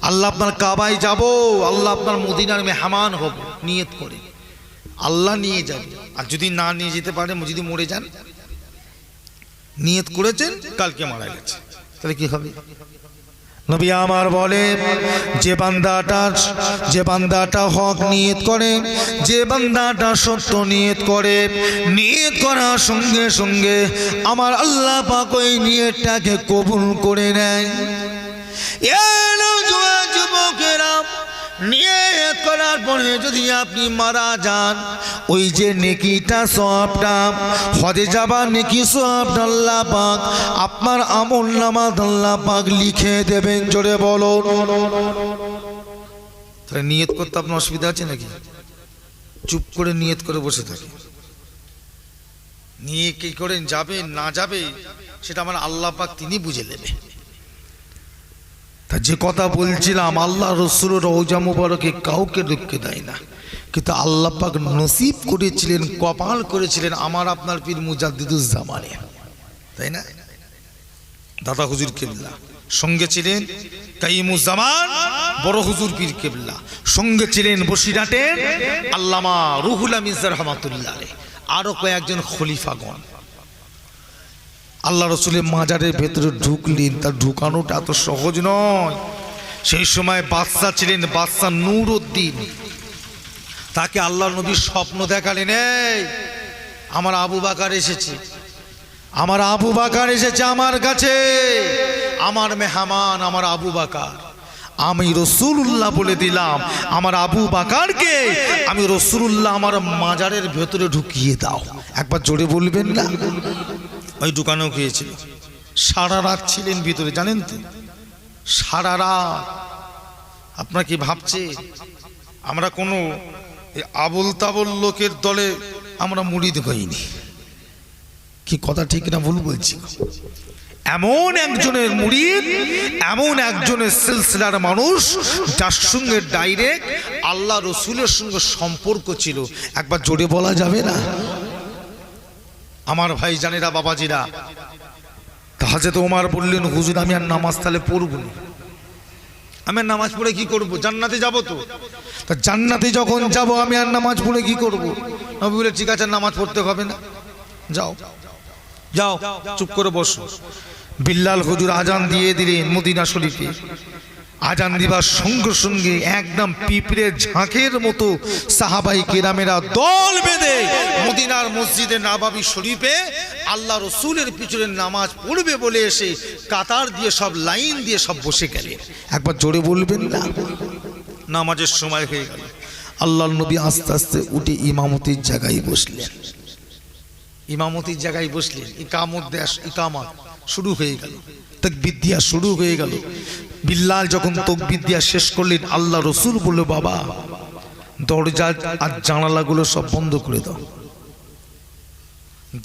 আল্লাহ আপনার কাবায় যাব, আল্লাহ আপনার মদিনার মেহমান হব, নিয়ত করে আল্লাহ নিয়ে যাবে। আর যদি না নিয়ে যেতে পারে, যদি মরে যান, নিয়ত করেছেন কালকে মারা গেছে, তাহলে কি হবে? নবী আমার বলে যে বান্দাটা হক নিয়ত করে, যে বান্দাটা সত্য নিয়ত করে, নিয়ত করার সঙ্গে সঙ্গে আমার আল্লাহ পাক ওই নিয়তটাকে কবুল করে নেয়। যুবকেরা, নিয়ত করার পরে যদি আপনি মারা যান, ওই যে নেকিটা সওয়াবটা, হজে যাবার নেকি সওয়াবটা আল্লাহ পাক আপনার আমলনামা আল্লাহ পাক লিখে দেবেন। জোরে বলো। তাহলে নিয়ত করতে আপনার অসুবিধা আছে নাকি? চুপ করে নিয়ত করে বসে থাকে, নিয়ে কি করেন যাবে না যাবে সেটা আমার আল্লাহ পাক তিনি বুঝে নেবে। যে কথা বলছিলাম, আল্লাহ রসুলের রওজা মুবারকে কাউকে ঢুকতে দেয় না, কিন্তু আল্লাহ পাক নসিব করেছিলেন, কপাল করেছিলেন আমার আপনার পীর মুজাদ্দিদুজ্জামানে, তাই না? দাদা হুজুর কেবলা সঙ্গে ছিলেন, কাইমুজ্জামান বড় হুজুর পীর কেবলা সঙ্গে ছিলেন, বসিরহাটের আল্লামা রুহুল আমিন রহমাতুল্লাহ আলাইহি, আরো কয়েকজন খলিফাগণ। আল্লাহ রসুলের মাজারের ভেতরে ঢুকলেন, তার ঢুকানোটা এত সহজ নয়। সেই সময় বাদশা ছিলেন, বাদশা নূর উদ্দিন। তাকে আল্লাহ নবী স্বপ্ন দেখালেন, এই আমার আবু বাকার এসেছে, আমার আবু বাকার এসেছে আমার কাছে, আমার মেহমান আমার আবু বাকার। আমি রসুল্লাহ বলে দিলাম আমার আবু বাকারকে আমি রসুল্লাহ আমার মাজারের ভেতরে ঢুকিয়ে দাও। একবার জোরে বলবেন না? ওই ঢুকানো গিয়েছিল, সারা রাত ছিলেন ভিতরে, জানেন তো, সারা রাত। আপনারা কি ভাবছে আমরা কোনো আবল তাবল লোকের দলে আমরা মুরিদ হইনি? কি কথা ঠিক না ভুল বলছি? এমন একজনের মুরিদ, এমন একজনের সিলসিলার মানুষ যার সঙ্গে ডাইরেক্ট আল্লাহ রসুলের সঙ্গে সম্পর্ক ছিল। একবার জোরে বলা যাবে না? আমার ভাই জানেরা, বাবাজিরা, হাজরত ওমর বললেন, হুজুর আমি আর নামাজ তাহলে পড়ব না, আমি আর নামাজ পড়ে কি করব? জান্নাতে যাব তো, তা জান্নাতে যখন যাব আমি আর নামাজ পড়ে কি করব? নবী বলে, ঠিক আছে নামাজ পড়তে হবে না, যাও যাও চুপ করে বসো। বিল্লাল হুজুর আজান দিয়ে দিলেন মদিনা শরীফে। আজান দিবার সঙ্গে সঙ্গে একদম পিঁপড়ে ঝাঁকের মতো সাহাবাই কেরামেরা দল বেঁধে মদিনার মসজিদে নাবাবী শরীফে আল্লাহ রসুলের পিছনে নামাজ পড়বে বলে এসে কাতার দিয়ে সব লাইন দিয়ে সব বসে গেলেন। একবার জোরে বলবেন না? নামাজের সময় হয়ে গেল, আল্লাহ নবী আস্তে আস্তে উঠে ইমামতির জায়গায় বসলেন। ইমামতির জায়গায় বসলেন, ইকামত শুরু হয়ে গেল, তাকবীর দিয়া শুরু হয়ে গেল। বিল্লাল যখন তাকবীর দিয়া শেষ করলেন, আল্লাহ রসুল বলল, বাবা দরজা আর জানালাগুলো সব বন্ধ করে দাও,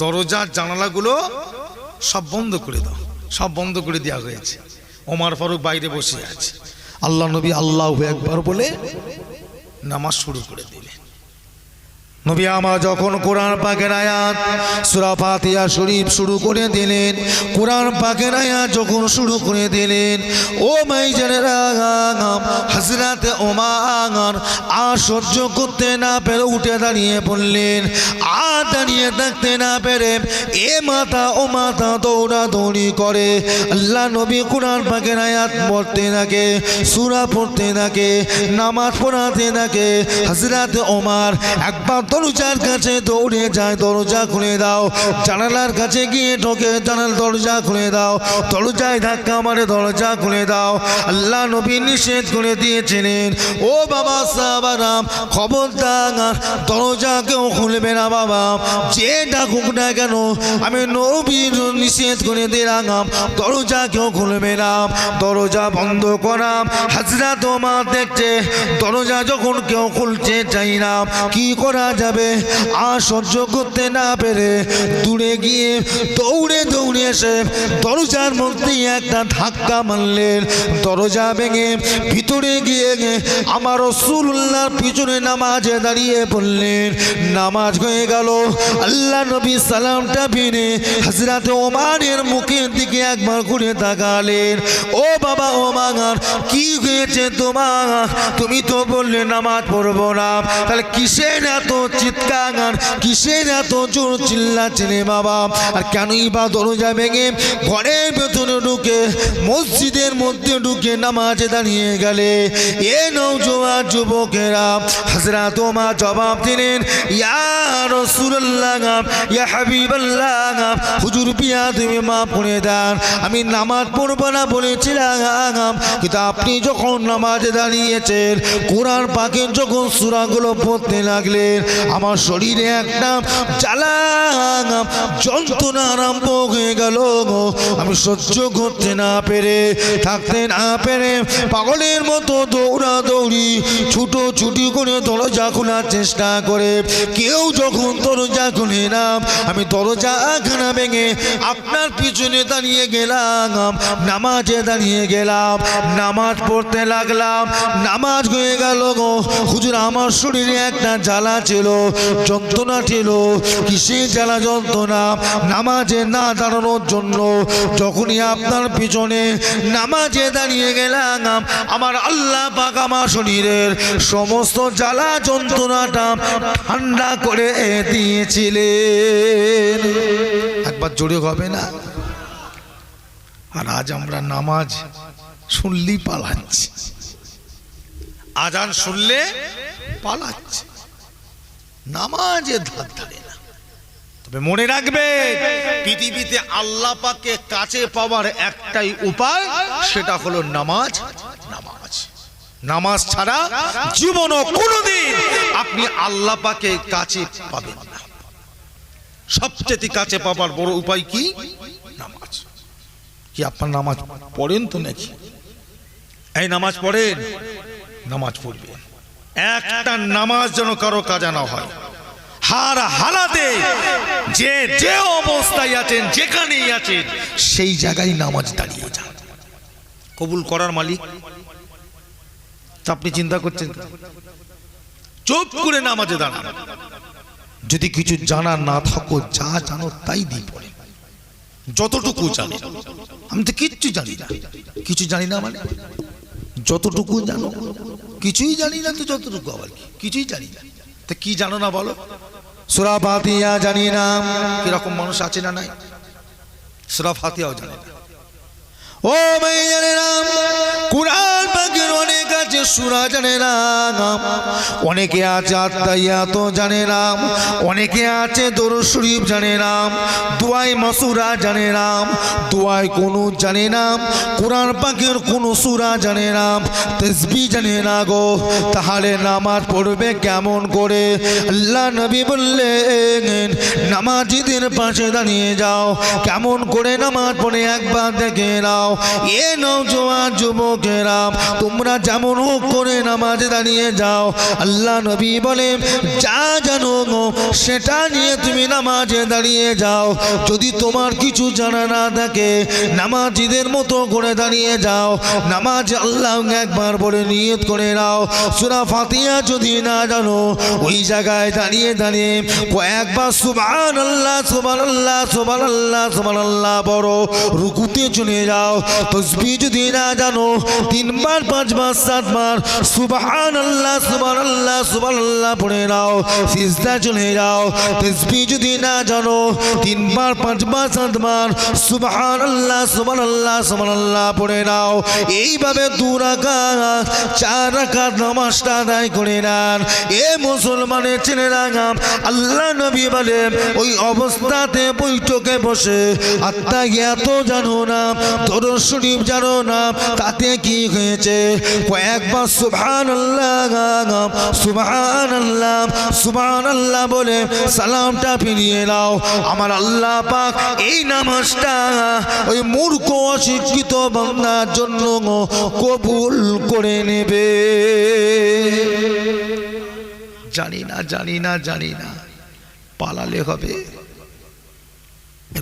দরজা জানালাগুলো সব বন্ধ করে দাও। সব বন্ধ করে দেওয়া হয়েছে। ওমর ফারুক বাইরে বসে আছে। আল্লাহ নবী আল্লাহু আকবার বলে নামাজ শুরু করে দিলেন। নবী আমার যখন কোরআন পাকের আয়াত সূরা ফাতিহা শরীফ শুরু করে দিলেন, কোরআন পাকের আয়াত যখন শুরু করে দিলেন, ও ভাইজানেরা, হযরতে ওমর আর সহ্য করতে না পেরে উঠে দাঁড়িয়ে পড়লেন। আর দাঁড়িয়ে থাকতে না পেরে এ মাথা ও মাথা দৌড়াদৌড়ি করে আল্লাহ নবী কোরআন পাকের আয়াত পড়তে থাকে, সূরা পড়তে থাকে, নামাজ পড়াতে থাকে। হযরতে ওমর একবার দরজার কাছে দৌড়ে যায়, দরজা খুলে দাও। জানালার কাছে গিয়ে ঢোকে, জানাল দরজা খুলে দাও। দরজায় ধাক্কা মারে, দরজা খুলে দাও। আল্লাহ নবী নিষেধ করে দিয়েছিলেন, ও বাবা সাহাবারাম, খবরদার দরজা কেউ খুলবে না বাবা, যে ডাকুক না কেন। আমি নবী নিষেধ করে দিলাম, দরজা কেউ খুলবে না, দরজা বন্ধ করা। হযরত ওমর দেখছে দরজা যখন কেউ খুলতে চাই না, কি করা যাবে? আর সহ্য করতে না পেরে দূরে গিয়ে দৌড়ে দৌড়ে এসে দরজার মধ্যে একটা ধাক্কা মারলেন। দরজা ভেঙে ভিতরে গিয়ে আমার রাসূলুল্লাহর পিছনে নামাজে দাঁড়িয়ে পড়লেন। নামাজ হয়ে গেল। আল্লাহ নবী সালামটা ফিরে হযরত ওমরের মুখের দিকে একবার ঘুরে তাকালেন। ও বাবা ওমর, কি হয়েছে তোমার? তুমি তো বললে নামাজ পড়বো না, তাহলে কিসের এত চিৎকার, কিসের এত জোর চিল্লাচ্ছিলে বাবা? আর কেনই বা দরজা ভেঙে ঘরের ভেতরে ঢুকে মসজিদের মধ্যে ঢুকে নামাজে দাঁড়িয়ে গেলে? এ নওজোয়ান যুবকেরা হযরত ওমর জবাব দিলেন, ইয়া রাসূলুল্লাহ, ইয়া হাবিবাল্লাহ, হুজুর পিয়া তুমি মাফ করে দেন, আমি নামাজ পড়বো না বলেছিলাম, কিন্তু আপনি যখন নামাজে দাঁড়িয়েছেন, কোরআন পাকের যখন সূরাগুলো পড়তে লাগলেন, আমার শরীরে একটা জ্বালা যন্ত্রণা আরম্ভ হয়ে গেল। আমি সহ্য করতে না পেরে, থাকতে না পেরে পাগলের মতো দৌড়াদৌড়ি ছুটোছুটি করে দরজা খোলার চেষ্টা করে, কেউ যখন দরজা খুলে না, আমি দরজা খানা ভেঙে আপনার পিছনে দাঁড়িয়ে গেলাম, নামাজে দাঁড়িয়ে গেলাম, নামাজ পড়তে লাগলাম। নামাজ হয়ে গেল গো হুজুর, আমার শরীরে একটা জ্বালা ছিল, যন্ত্রণা ছিল। কিসের জ্বালা যন্ত্রণা? নামাজে না দাঁড়ানোর জন্য। যখনই আপনার পিছনে নামাজে দাঁড়িয়ে গেলাম, আমার আল্লাহ পাক আমার শরীরের সমস্ত জ্বালা যন্ত্রণাটা ঠান্ডা করে দিয়েছিলেন। একবার জোরে হবে না? আর আজ আমরা নামাজ শুনলেই পালাচ্ছি, আজান শুনলে পালাচ্ছি, নামাজে ধার ধারে না। তবে মনে রাখবে, পৃথিবীতে আল্লাহ পাককে কাছে পাওয়ার একটাই উপায়, সেটা হলো নামাজ। নামাজ নামাজ ছাড়া জীবনও কোনোদিন আপনি আল্লাহ পাককে কাছে পাবেন না। সবচেয়ে কাছে পাওয়ার বড় উপায় কি? নামাজ। কি আপনার নামাজ পড়েন তো নাকি? এই নামাজ পড়েন? নামাজ পড়বেন। একটা নামাজ যেন কারো কাজা না হয়। হার হালাতে যে যে অবস্থায় আছেন, যেখানেই আছেন, সেই জায়গায় নামাজ দাঁড়িয়ে যান। কবুল করার মালিক আপনি চিন্তা করছেন? চুপ করে নামাজে দাঁড়ান। যদি কিছু জানা না থাকো, যা জানো তাই দিয়ে পড়ে, যতটুকু জানি। আমি তো কিচ্ছু জানি না। কিছু জানি না মানে যতটুকু জানো। কিছুই জানি না তো যতটুকু, আবার কিছুই জানি না। তা কি জানো না বলো? সূরা ফাতিহা জানি না। কিরকম মানুষ আছে না নাই? সূরা ফাতিহাও জানে না। ও ভাই জানে না, কুরআন পাকের অনেক আছে সূরা জানে না, অনেকে আছে আত্তাহিয়াত জানে না, অনেকে আছে দরুদ শরীফ জানে না, দুআয়ে মাসুরা জানে না, দুআয়ে কুনুত জানে না, কুরআন পাকের কোন সূরা জানে না, তাসবিহ জানে না গো। তাহলে নামাজ পড়বে কেমন করে? আল্লাহ নবী বললেন, নামাজীদের পাশে দাঁড়িয়ে যাও। কেমন করে নামাজ পড়ে একবার দেখে নাও। এ নওজোয়ান যুবকেরা, তোমরা যেমন হোক করে নামাজে দাঁড়িয়ে যাও। আল্লাহ নবী বলেন, যা জানো সেটা নিয়ে তুমি নামাজে দাঁড়িয়ে যাও। যদি তোমার কিছু জানা না থাকে, নামাজীদের মতো করে দাঁড়িয়ে যাও। নামাজ আল্লাহ একবার বলে নিয়ত করে নাও। সূরা ফাতিহা যদি না জানো, ওই জায়গায় দাঁড়িয়ে দাঁড়িয়ে কয়েকবার সুবহানাল্লাহ সুবহানাল্লাহ সুবহানাল্লাহ সুবহানাল্লাহ বড় রুকুতে চলে যাও। তাসবিহ যদি না জানো, 3 বার 5 বার 7 বার বার সুবহানাল্লাহ সুবহানাল্লাহ সুবহানাল্লাহ পড়ে নাও, সিজদা চলে যাও। তাসবিহ যদি না জানো 3 বার 5 বার 7 বার সুবহানাল্লাহ সুবহানাল্লাহ সুবহানাল্লাহ পড়ে নাও। এইভাবে 2 রাকাত 4 রাকাত নামাজটা আদায় করে নেন। এ মুসলমানের ছেলেরা, আল্লাহ নবী বলেন ওই অবস্থাতে বৈঠকে বসে আত্তাহিয়াত জানো না, দরুদ শরীফ জানো না, তাতে কি হয়েছে? কয়েকবার সুবহানাল্লাহ সুবহানাল্লাহ সুবহানাল্লাহ বলে সালামটা ফিরিয়ে নাও। আমার আল্লাহ পাক এই নামাজটা ওই মূর্খ অশিক্ষিত বান্দার জন্য কবুল করে নেবে। জানি না জানি না জানি না, পালালে হবে?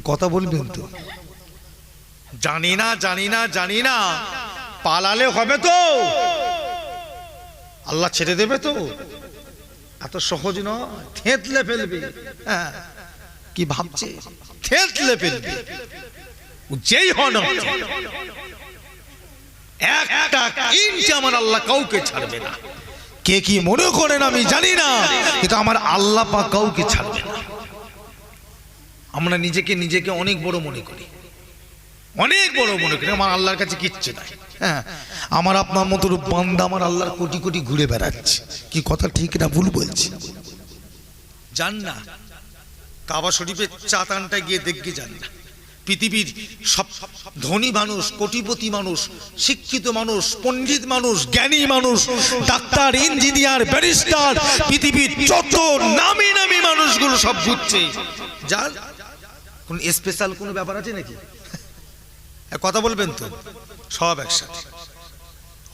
কথা বলবেন তো? জানি না জানি না জানি না, পালালে হবে তো? আল্লাহ ছেড়ে দেবে তো? এত সহজ নয়, থেতলে ফেলবে। হ্যাঁ, কি ভাবছে? থেতলে ফেলবে যেই হন। একটা ইঞ্চি আমার আল্লাহ কাউকে ছাড়বে না। কে কি মনে করেন আমি জানি না, কিন্তু আমার আল্লাহ পাক কাউকে ছাড়বে না। আমরা নিজেকে অনেক বড় মনে করি, অনেক বড় মনে করি। আমার আল্লাহর কাছে কিচ্ছু নাই। হ্যাঁ, আমার আপনার মতো বান্দা আমার আল্লাহর কোটি কোটি ঘুরে বেড়াচ্ছে। কি কথা ঠিক না ভুল বলছি? জান না, কাবা শরীফের চাতানটা গিয়ে দেখতে যান না। পৃথিবীর সব ধনী মানুষ, কোটিপতি মানুষ, শিক্ষিত মানুষ, পণ্ডিত মানুষ, জ্ঞানী মানুষ, ডাক্তার, ইঞ্জিনিয়ার, ব্যারিস্টার, পৃথিবীর যত নামি নামি মানুষগুলো সব ঘুরছে। যার কোন স্পেশাল কোনো ব্যাপার আছে নাকি? কথা বলবেন তো? সব একসাথে।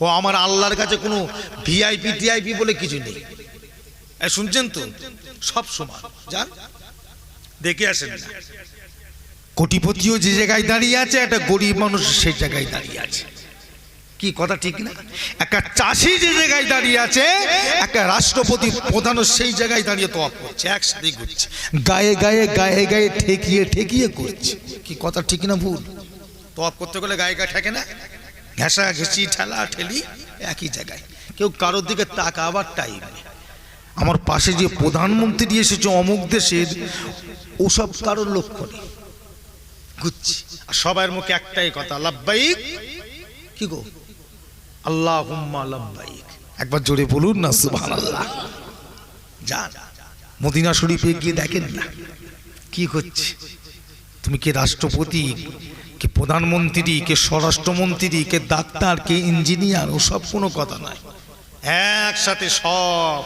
ও আমার আল্লাহর কাছে কোনো ভিআইপি টিআইপি বলে কিছু নেই। শুনছেন তো? সব সমান। যান দেখে আসেন না। কোটিপতিও যে জায়গায় দাঁড়িয়ে আছে, একটা গরিব মানুষ সেই জায়গায় দাঁড়িয়ে আছে। কি কথা ঠিক না? একটা চাষি যে জায়গায় দাঁড়িয়ে আছে, একটা রাষ্ট্রপতি প্রধানও সেই জায়গায় দাঁড়িয়ে তওয়াফ করছে, একসাথে ঘুরছে, গায়ে গায়ে গায়ে গায়ে ঠেকিয়ে ঠেকিয়ে করছে। কি কথা ঠিক না ভুল? তওয়াফ করতে গেলে গায়ে গায়ে ঠেকে না, ঘেঁষা ঘেঁষি ঠেলা ঠেলি একই জায়গায়। কেউ কারোর দিকে তাকাবার টাইম নেই। আমার পাশে যে প্রধানমন্ত্রী এসেছে অমুক দেশের, ওসব কারোর লক্ষ্য নেই, ঘুরছি। আর সবার মুখে একটাই কথা, লাব্বাইক। কি গো? আল্লাহুম্মা লাব্বাইক। একবার জোরে বলুন না সুবহানাল্লাহ। যান মদিনা শরীফে গিয়ে দেখেন না কি হচ্ছে। তুমি কে রাষ্ট্রপতি, কে প্রধানমন্ত্রী, কে স্বরাষ্ট্রমন্ত্রী, কে ডাক্তার, কে ইঞ্জিনিয়ার, ওসব কোনো কথা নাই। একসাথে সব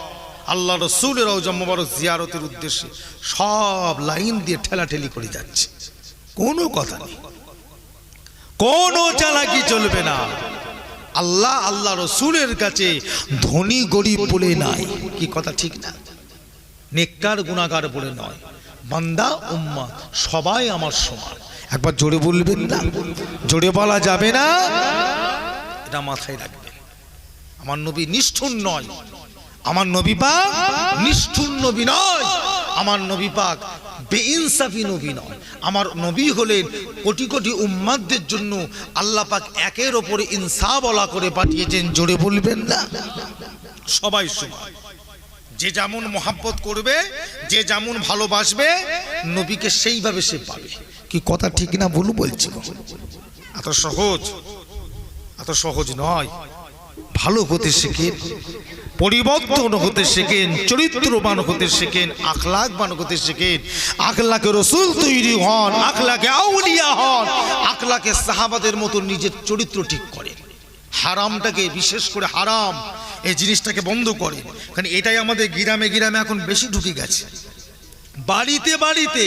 আল্লাহ রসুলের রওজা মুবারক জিয়ারতের উদ্দেশ্যে সব লাইন দিয়ে ঠেলাঠেলি করে যাচ্ছে। কোনো কথা নেই, কোনো চালাকি চলবে না। আল্লাহ আল্লাহ রসুলের কাছে ধনী গরিব বলে নাই। কি কথা ঠিক না? নেককার গুনাহগার বলে নয়, বান্দা উম্মাত সবাই আমার সমান। একবার জোরে বলবেন না? জোরে বলা যাবে না, এটা মাথায় রাখবেন। আমার নবী নিষ্ঠুর নয়, আমার নবী পাক নিষ্ঠুর নবী নয়, আমার নবী পাক বেইনসাফি নবী নয়। আমার নবী হলেন কোটি কোটি উম্মাতদের জন্য আল্লাহ পাক একের ওপরে ইনসাফ ওয়ালা করে পাঠিয়েছেন। জোরে বলবেন না? সবাই সমান। যে যেমন মহাব্বত করবে, যে যেমন ভালোবাসবে নবীকে সেইভাবে সে পাবে। কি কথা ঠিক না ভুল বলছি? এত সহজ, এত সহজ নয়। ভালো হতে শেখেন, পরিবর্তন হতে শেখেন, চরিত্রবান হতে শেখেন, আখলাকবান হতে শেখেন। আখলাকে রসুল তৈরি হন, আখলাকে আউলিয়া হন, আখলাকে সাহাবাদের মতো নিজের চরিত্র ঠিক করেন। হারামটাকে, বিশেষ করে হারাম এই জিনিসটাকে বন্ধ করেন। কারণ এটাই আমাদের গ্রামে গ্রামে এখন বেশি ঢুকে গেছে। বাড়িতে বাড়িতে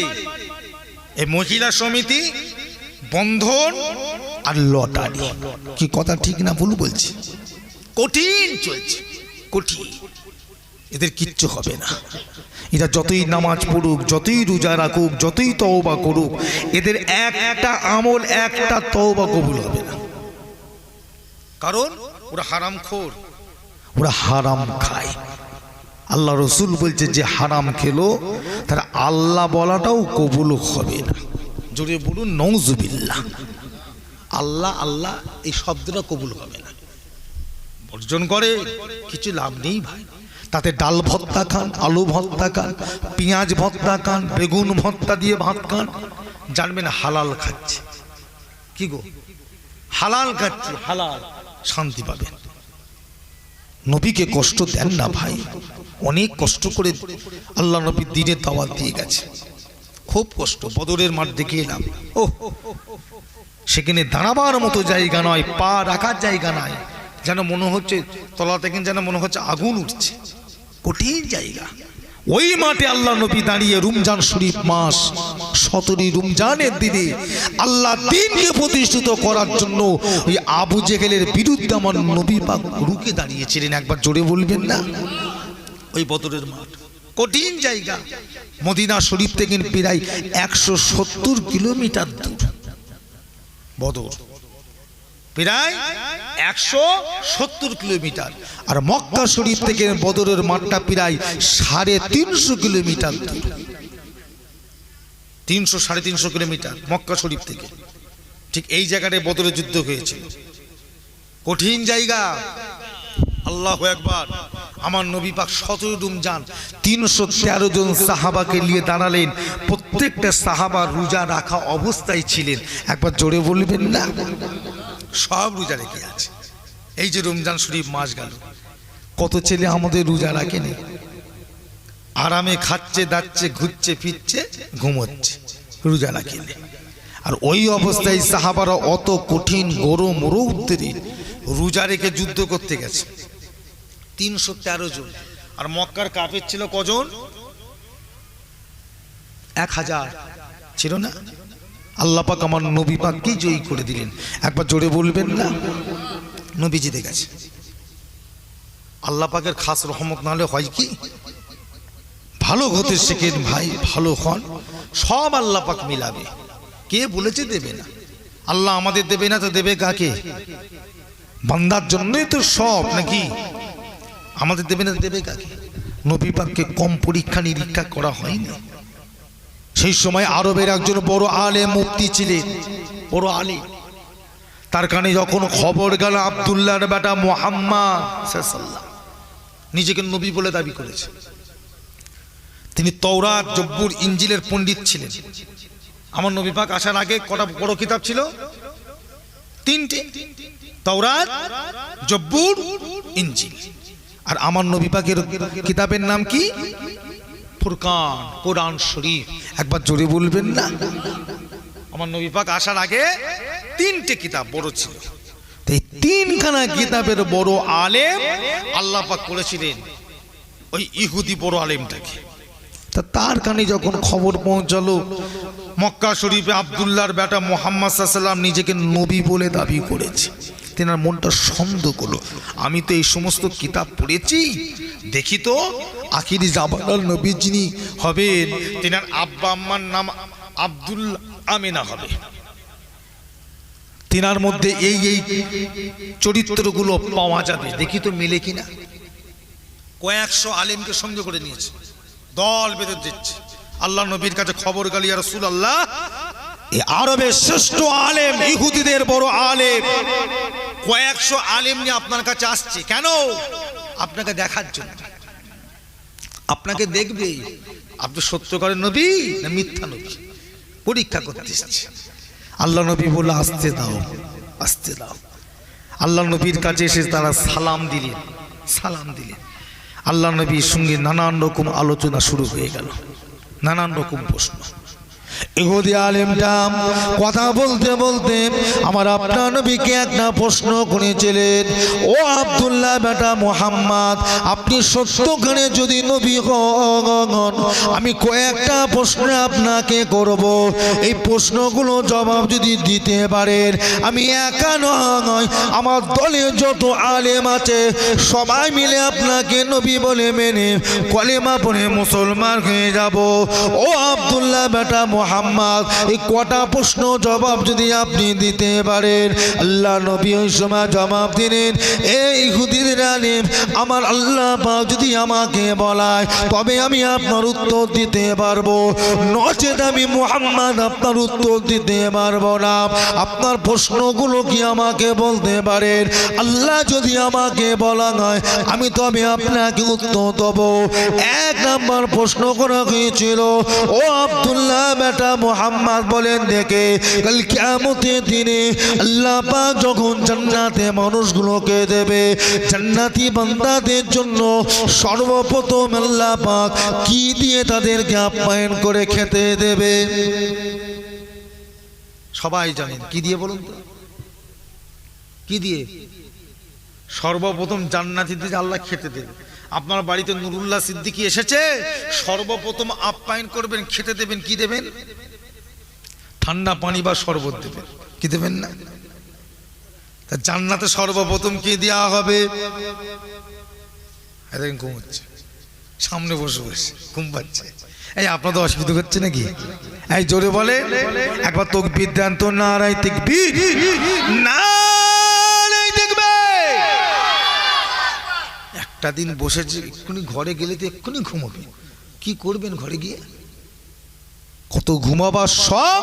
এই মহিলা সমিতি, বন্ধন আর লটারি। কি কথা ঠিক না ভুল বলছি? কঠিন চলছে, কঠিন। এদের কিচ্ছু হবে না। এরা যতই নামাজ পড়ুক, যতই রোজা রাখুক, যতই তওবা করুক, এদের একটা আমল, একটা তওবা কবুল হবে না। কারণ ওরা হারামখোর, ওরা হারাম খায়। আল্লাহ রসুল বলছে যে হারাম খেলো তার আল্লাহ বলাটাও কবুল হবে না। জোরে বলুন নাউজুবিল্লাহ। আল্লাহ আল্লাহ এই শব্দটা কবুল হবে না। বর্জন করে কিছু লাভ নেই ভাই। তাতে ডাল ভর্তা খান, আলু ভর্তা খান, পেঁয়াজ ভর্তা খান, বেগুন ভর্তা দিয়ে ভাত খান, জানবেন হালাল খাচ্ছে। কি গো, হালাল খাচ্ছে, হালাল, শান্তি পাবেন। নবীকে কষ্ট দেন না ভাই, অনেক কষ্ট করে আল্লাহ নবী দিনের দাওয়াত দিয়ে গেছে, খুব কষ্ট। বদরের মাঠ দেখে এলাম, ও সেখানে দাঁড়াবার মতো জায়গা নয়, পা রাখার জায়গা নাই, যেন মনে হচ্ছে তলা থেকে যেন মনে হচ্ছে আগুন উঠছে, কঠিন জায়গা। ওই মাঠে আল্লাহ নবী দাঁড়িয়ে রমজান শরীফ মাস 17 রমজানের দিনে আল্লাহ দ্বীনকে প্রতিষ্ঠিত করার জন্য ওই আবু জেহেলের বিরুদ্ধে আমার নবী পাক রুখে দাঁড়িয়েছিলেন। একবার জোরে বলবেন না? ওই বদরের মাঠ কঠিন জায়গা, মদিনা শরীফ থেকে প্রায় 170 কিলোমিটার দূর বদর, প্রায় 170 কিলোমিটার। আর মক্কা শরীফ থেকে বদরের মাঠটা প্রায় 350 কিলোমিটার দূর, 300-350 কিলোমিটার মক্কা শরীফ থেকে। ঠিক এই জায়গাটায় বদরের যুদ্ধ হয়েছিল, কঠিন জায়গা। আল্লাহু আকবার। আমার নবী পাক 17 রমজান 313 জন সাহাবাকে নিয়ে দাঁড়ালেন, প্রত্যেকটা সাহাবা রোজা রাখা অবস্থায় ছিলেন। একবার জোরে বলবেন না? সব রোজা রেখে আছে। এই যে রমজান শরীফ মাস গেল, কত ছেলে আমাদের রোজা রাখেনি, আরামে খাচ্ছে দাচ্ছে, ঘুরছে ফিরছে, ঘুমোচ্ছে, রোজা রাখেনি। আর ওই অবস্থায় সাহাবারা অত কঠিন গরম রৌদ্রে রোজা রেখে যুদ্ধ করতে গেছে, 313 জন। আর মক্কার কাফের ছিল কজন? 1000 ছিল না? আল্লাহ পাক আমার নবী পাককে জয়ী করে দিলেন। একবার জোরে বলবেন না? নবীজি দেখেছে। আল্লাহ পাকের খাস রহমত না হলে হয় কি, ভালো হতে শেখেন ভাই, ভালো হন, সব আল্লাহ পাক মিলাবে। কে বলেছে দেবে না? আল্লাহ আমাদের দেবে না তো দেবে কাকে? বান্দার জন্যই তো সব, নাকি? আমাদের দেবে না দেবে কাকে? নবী পাককে কম পরীক্ষা নিরীক্ষা করা হয়নি। সেই সময় আরবের একজন বড় আলেম মুফতি ছিলেন, বড় আলেম। তার কানে যখন খবর গেল আব্দুল্লাহর বেটা মুহাম্মদ সাল্লাল্লাহু, নিজেকে নবী বলে দাবি করেছে। তিনি তওরাত, জব্বুর, ইঞ্জিলের পণ্ডিত ছিলেন। আমার নবী পাক আসার আগে কটা বড় কিতাব ছিল? 3টে, তওরাত, জব্বুর, ইঞ্জিল। আর আমার নবী পাকের কিতাবের নাম কি? ফুরকান, কোরআন শরীফ। একবার জোরে বলবেন না? আমার নবী পাক আসার আগে 3টে কিতাব বড় ছিল। এই 3খানা কিতাবের বড় আলেম আল্লাহ পাক করেছিলেন ওই ইহুদি বড় আলেমটাকে। তা তার কানে যখন খবর পৌঁছালো মক্কা শরীফে আব্দুল্লাহর বেটা মুহাম্মদ সাল্লাল্লাহু আলাইহি ওয়াসাল্লাম নিজেকে নবী বলে দাবি করেছে, তেনার মনটা সন্দেহ করলো। আমি তো এই সমস্ত কিতাব পড়েছি, দেখি তো আখিরি জামানার নবী যিনি হবেন তেনার আব্বা আম্মার নাম আব্দুল আমিনা হবে, তেনার মধ্যে এই এই চরিত্রগুলো পাওয়া যাবে, দেখি তো মেলে কিনা। কয়েকশো আলেমকে সঙ্গে করে নিয়েছে, দল বেঁধে দিচ্ছে। আল্লাহ নবীর কাছে খবর গেল, ইয়া রাসূলুল্লাহ, এই আরবের শ্রেষ্ঠ আলেম, ইহুদিদের বড় আলেম, কয়েকশো আলেম নিয়ে আপনার কাছে আসছে। কেন? আপনাকে দেখার জন্য, আপনাকে দেখবে আপনি সত্যকারের নবী না মিথ্যা নবী, পরীক্ষা করতে এসেছে। আল্লাহ নবী বলল, আসতে দাও, আসতে দাও। আল্লাহ নবীর কাছে এসে তারা সালাম দিলেন, সালাম দিলেন। আল্লাহ নবীর সঙ্গে নানান রকম আলোচনা শুরু হয়ে গেল, নানান রকম প্রশ্ন। ইহুদি আলেমটা কথা বলতে বলতে আমার আপনার নবীকে একটা প্রশ্ন করেছিলেন, ও আব্দুল্লাহ বেটা মুহাম্মদ, আপনি সত্যকারে যদি নবী হন, আমি কয়েকটা প্রশ্ন আপনাকে করব, এই প্রশ্নগুলো জবাব যদি দিতে পারেন, আমি একা নয়, আমার দলে যত আলেম আছে সবাই মিলে আপনাকে নবী বলে মেনে কলেমা পড়ে মুসলমান হয়ে যাব। ও আব্দুল্লাহ বেটা মুহাম্মদ, এই কটা প্রশ্ন জবাব যদি আপনি দিতে পারেন। আল্লাহ নবী ওই সময় জবাব দিলেন, এই ইহুদিরা আলিম আমার আল্লাহ পাক যদি আমাকে বলায় তবে আমি আপনার উত্তর দিতে পারবো, নচেত আমি মুহাম্মদ আপনার উত্তর দিতে পারবো না। আপনার প্রশ্নগুলো কি আমাকে বলতে পারেন? আল্লাহ যদি আমাকে বলা হয় আমি তবে আপনাকে উত্তর দেবো। এক নাম্বার প্রশ্ন করা হয়েছিল, ও আব্দুল্লাহ বেটা মুহাম্মদ বলেন দেখে কাল কিয়ামতের দিনে আল্লাহ পাক যখন জান্নাতে মানুষগুলোকে দেবে, জান্নাতি বান্দাদের জন্য সর্বপ্রথম আল্লাহ পাক কি দিয়ে তাদেরকে আপ্যায়ন করে খেতে দেবে? সবাই জানেন কি দিয়ে, বলুন তো কি দিয়ে? সর্বপ্রথম জান্নাতীদের আল্লাহ খেতে দেবে। আপনার বাড়িতে নুরুল্লাহ সিদ্দিকী এসেছে, সর্বপ্রথম আপ্যায়ন করবেন, খেতে দেবেন, কি দেবেন? ঠান্ডা পানি বা শরবত দেবেন, কি দেবেন না? তা জান্নাতে সর্বপ্রথম কি দেওয়া হবে? এরকম ঘুম হচ্ছে, সামনে বসে বসে ঘুম পাচ্ছে। এই আপনাদের অসুবিধা হচ্ছে নাকি? এই জোরে বলে একবার তাকবীর দেন তো, নারায়ে তাকবীর, নারায়ে তাকবীর। একটা দিন বসেছে, এক্ষুনি ঘরে গেলে তো এক্ষুনি ঘুমাবে, কি করবেন ঘরে গিয়ে? কত ঘুমাবার সব,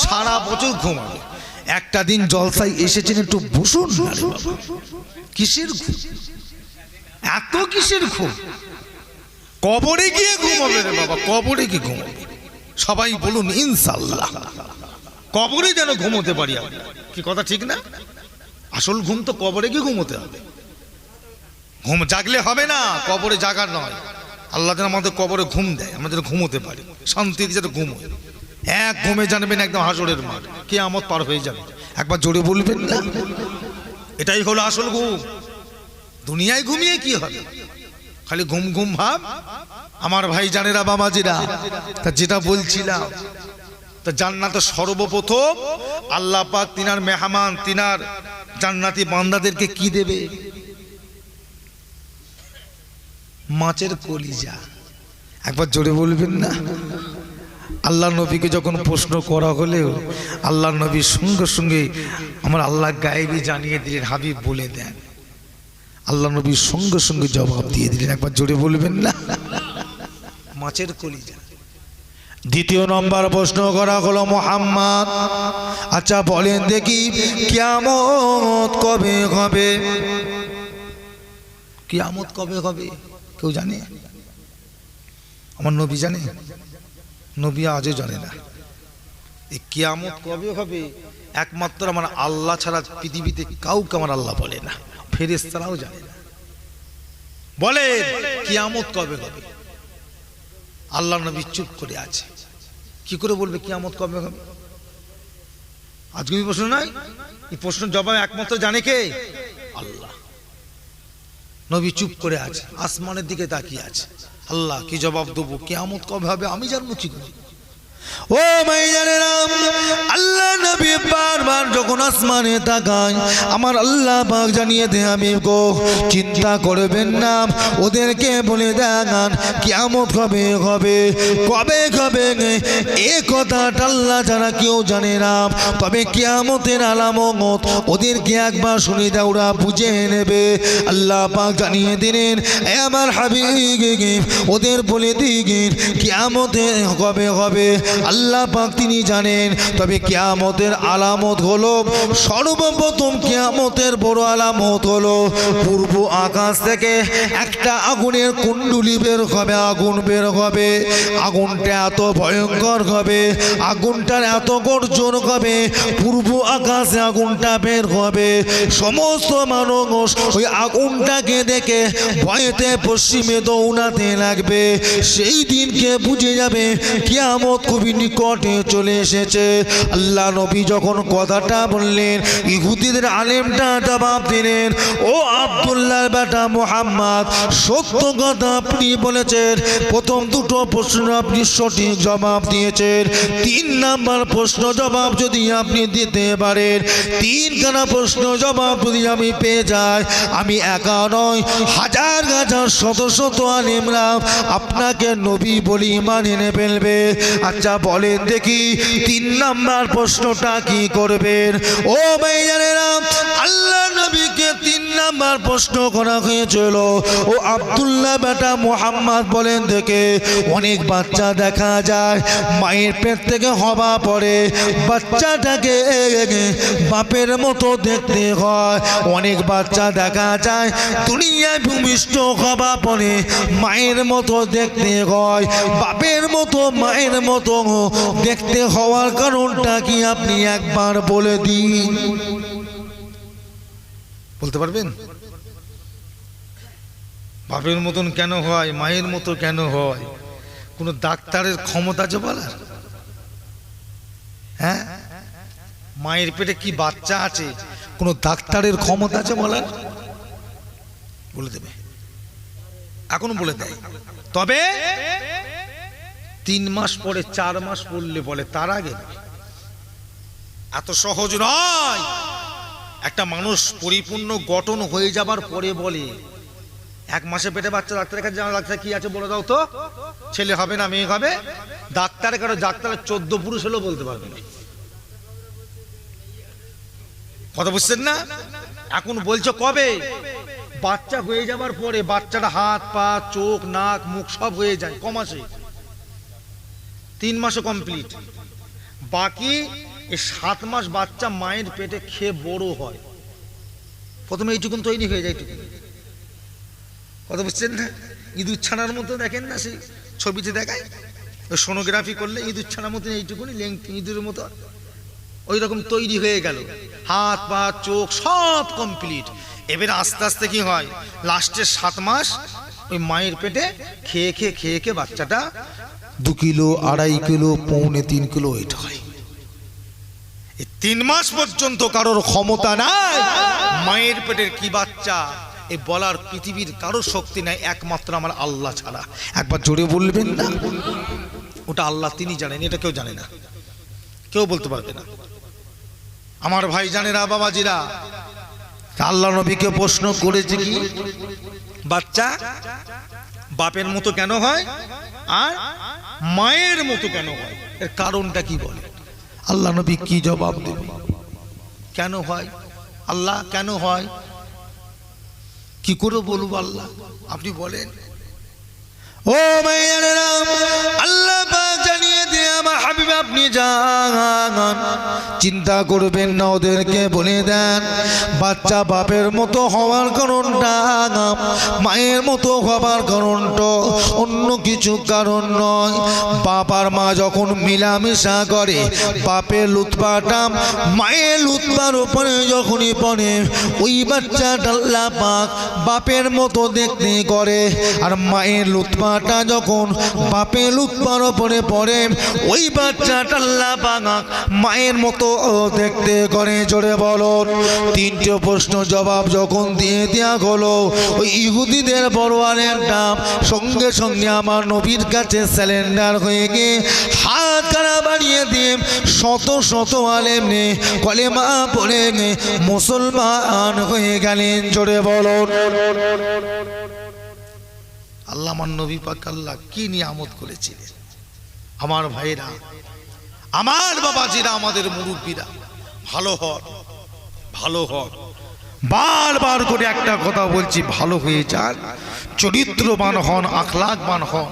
সারা বছর ঘুমাবে। একটা দিন জলসায় এসেছেন, একটু বসুন। কিসের ঘুম? এত কিসের ঘুম? কবরে গিয়ে ঘুমাবে রে বাবা, কবরে গিয়ে ঘুমাবে। সবাই বলুন ইনশাআল্লাহ, কবরে যেন ঘুমোতে পারি আমরা। কি কথা ঠিক না? আসল ঘুম তো কবরে গিয়ে ঘুমোতে হবে। ঘুম জাগলে হবে না, কবরে জাগার নয়। আল্লাহ যেন আমাদের কবরে ঘুম দেয়, আমরা যেন ঘুমোতে পারি শান্তিতে, যেন ঘুম হয়। এক ঘুমে জানবেন একদম হাসরের মাঠ, কিয়ামত পার হয়ে যাবে। একবার জোরে বলবেন না, এটাই হলো আসল ঘুম। দুনিয়ায় ঘুমিয়ে কি হবে? খালি ঘুম ঘুম ভাব। আমার ভাই জানেরা, বাবাজিরা, তা যেটা বলছিলাম, তা জান্নাতে সর্বপ্রথম আল্লাহ পাক তিনার মেহমান, তিনার জান্নাতি বান্দাদেরকে কি দেবে? মাছের কলিজা। একবার জোরে বলবেন না। আল্লাহ নবীকে যখন প্রশ্ন করা হলেও আল্লাহ নবী সঙ্গে সঙ্গে আমার আল্লাহ গায়েবী জানিয়ে দিলেন, হাবিব বলে দেন। আল্লাহ নবী সঙ্গে সঙ্গে জবাব দিয়ে দিলেন। একবার জোরে বলবেন না, মাছের কলিজা। দ্বিতীয় নম্বর প্রশ্ন করা হলো, মুহাম্মদ আচ্ছা বলেন দেখি কিয়ামত কবে হবে? কিয়ামত কবে হবে কেউ জানে? আমার নবী জানে? নবী আজও জানে না। এই কিয়ামত কবে হবে একমাত্র আমার আল্লাহ ছাড়া পৃথিবীতে কাউকে আমার আল্লাহ বলে না, ফেরেশতারাও জানে না। বলে কিয়ামত কবে হবে? আল্লাহ নবী চুপ করে আছে। কি করে বলবে কিয়ামত কবে হবে? আজকে এই প্রশ্ন নয়, এই প্রশ্নের জবাব একমাত্র জানে কে? আল্লাহ। নবী চুপ করে আছে, আসমানের দিকে তাকিয়ে আছে। আল্লাহ কি জবাব দেবো? কিয়ামত কবে হবে আমি জানবো কি করে? ও ভাইজানেরা, আল্লাহ নবী বারবার যখন আসমানে তাকায়, আমার আল্লাহ পাক জানিয়ে দেয়, আমি গো চিন্তা করবেন না, ওদেরকে বলে দেন কিয়ামত কবে হবে, কবে হবে এ কথাটা আল্লাহ ছাড়া কেউ জানে না। তবে কিয়ামতের আলামত ওদেরকে একবার শুনে দাও, ওরা বুঝে নেবে। আল্লাহ পাক জানিয়ে দিলেন, এ আমার হাবিব ওদের বলে দিন কিয়ামতে কবে হবে। আল্লাহ পাক তিনি জানেন। তবে কিয়ামতের আলামত হলো, সর্বপ্রথম কিয়ামতের বড় আলামত হলো পূর্ব আকাশ থেকে একটা আগুনের কুণ্ডুলি বের হবে, আগুন বের হবে। আগুনটা এত ভয়ঙ্কর হবে, আগুনটার এত গর্জন হবে, পূর্ব আকাশে আগুনটা বের হবে। সমস্ত মানুষ ওই আগুনটাকে দেখে ভয়েতে পশ্চিমে দৌড়াতে লাগবে। সেই দিনকে বুঝে যাবে কিয়ামত খুবই নিকটে চলে এসেছে। আল্লাহ নবী যখন কথাটা বললেন, ইহুদিদের আলেমটা জবাব দিলেন, ও আব্দুল্লাহ বেটা মুহাম্মদ, সত্য কথা আপনি বলেছেন। প্রথম দুটো প্রশ্ন আপনি সঠিক জবাব দিয়েছেন। 3 নাম্বার প্রশ্ন জবাব যদি আপনি দিতে পারেন, 3খানা প্রশ্ন জবাব যদি আমি পেয়ে যাই, আমি একা নয়, হাজার হাজার শত শত আলেমরা আপনাকে নবী বলি ঈমান এনে ফেলবে। আচ্ছা বলেন দেখি 3 নাম্বার প্রশ্নটা কি করবেন? ও ভাইজানেরা, আল্লাহ নবীকে 3 নাম্বার প্রশ্ন করা হয়েছিল, ও আব্দুল্লাহ বেটা মুহাম্মদ বলেন থেকে অনেক বাচ্চা দেখা যায় মায়ের পেট থেকে হওয়া পরে বাচ্চাটাকে বাপের মতো দেখতে হয়। অনেক বাচ্চা দেখা যায় দুনিয়ায় ভূমিষ্ঠ হওয়া পরে মায়ের মতো দেখতে হয়। বাপের মতো মায়ের মতো দেখতে হওয়ার কারণটা কি আপনি একবার বলে দিন, বলতে পারবেন? বাপের মতন কেন হয়, মায়ের মতো কেন হয়? কোনো ডাক্তারের ক্ষমতা আছে বলার? হ্যাঁ, মায়ের পেটে কি বাচ্চা আছে কোনো ডাক্তারের ক্ষমতা আছে বলার? বলে দেবে, এখন বলে দেয়। তবে 3 মাস পরে 4 মাস পড়লে বলে, তার আগে এত সহজ নয়। একটা মানুষ পরিপূর্ণ গঠন হয়ে যাবার পরে বলে, 1 মাসে পেটে বাচ্চা, ডাক্তারের কাছে জানা, ডাক্তার কি আছে বলে দাও তো, ছেলে হবে না মেয়ে হবে? ডাক্তারের কারো ডাক্তারের 14 পুরুষ হলেও বলতে পারবে না। কথা বুঝছেন না? এখন বলছো কবে? বাচ্চা হয়ে যাবার পরে, বাচ্চাটা হাত পা চোখ নাক মুখ সব হয়ে যায় ক মাসে? 3 মাসে কমপ্লিট। বাকি এই 7 মাস বাচ্চা মায়ের পেটে খেয়ে বড় হয়। প্রথমে এইটুকুন তৈরি হয়ে যায়, এইটুকুন। কথা বুঝছেন না? ইঁদুর ছানার মতো দেখেন না, সেই ছবিতে দেখায়, ওই সোনোগ্রাফি করলে ইঁদুর ছানার মতো এইটুকুনি ইঁদুরের মতো ওই রকম তৈরি হয়ে গেল। হাত পা চোখ সব কমপ্লিট। এবার আস্তে আস্তে কি হয়, লাস্টের 7 মাস ওই মায়ের পেটে খেয়ে খেয়ে খেয়ে খেয়ে বাচ্চাটা 2 কিলো 2.5 কিলো 3.25 কিলো ওয়েট হয়। এই 3 মাস পর্যন্ত কারোর ক্ষমতা নাই মায়ের পেটের কি বাচ্চা এই বলার, পৃথিবীর কারোর শক্তি নাই একমাত্র আমার আল্লাহ ছাড়া। একবার জোরে বলবেন না? ওটা আল্লাহ, তিনি জানেন, এটা কেউ জানে না, কেউ বলতে পারবে না। আমার ভাই জানেরা, বাবাজিরা, আল্লাহ নবীকে প্রশ্ন করেছে কি, বাচ্চা বাপের মতো কেন হয় আর মায়ের মতো কেন হয়, এর কারণটা কি বলে? আল্লাহ নবী কি জবাব দেবে? কেন হয় আল্লাহ, কেন হয়, কি করে বলবো আল্লাহ, আপনি বলেন। ও মায়েরা, আল্লাহ পাক জানিয়ে দিয়ে আমার হাবিব আপনি যান, চিন্তা করবেন না, ওদেরকে বলে দেন বাচ্চা বাপের মতো হওয়ার কারণটা, মায়ের মতো হওয়ার কারণটা অন্য কিছু কারণ নয়। বাপ আর মা যখন মিলামেশা করে, বাপের লুৎফাটা মায়ের লুৎফার উপরে যখনই পড়ে, ওই বাচ্চাটা আল্লাহ পাক বাপের মতো দেখতে করে। আর মায়ের লুৎফাটা যখন বাপের লুৎফার উপরে পড়ে, ওই বাচ্চাটা আল্লাহ পাক মায়ের মতো দেখতে করে। জোরে বলো। 3টে প্রশ্ন জবাব যখন দিয়ে দেয়া হলো, ওই ইহুদিদের বড়োয়ারের নাম সঙ্গে সঙ্গে আমার নবীর কাছে স্যালেন্ডার হয়ে গিয়ে হাত কারা বাড়িয়ে দিয়ে শত শত আলেম নে কলেমা পড়ে মুসলমান হয়ে গেলেন। জোরে বলো। আল্লাহ আমার নবী পাক আল্লাহ কি নিয়ামত করেছিলেন। আমার ভাইরা, আমার বাবাজিরা, আমাদের মুরব্বীরা, ভালো হন, ভালো হন। বারবার করে একটা কথা বলছি, ভালো হয়ে যান, চরিত্রবান হন, আখলাকবান হন।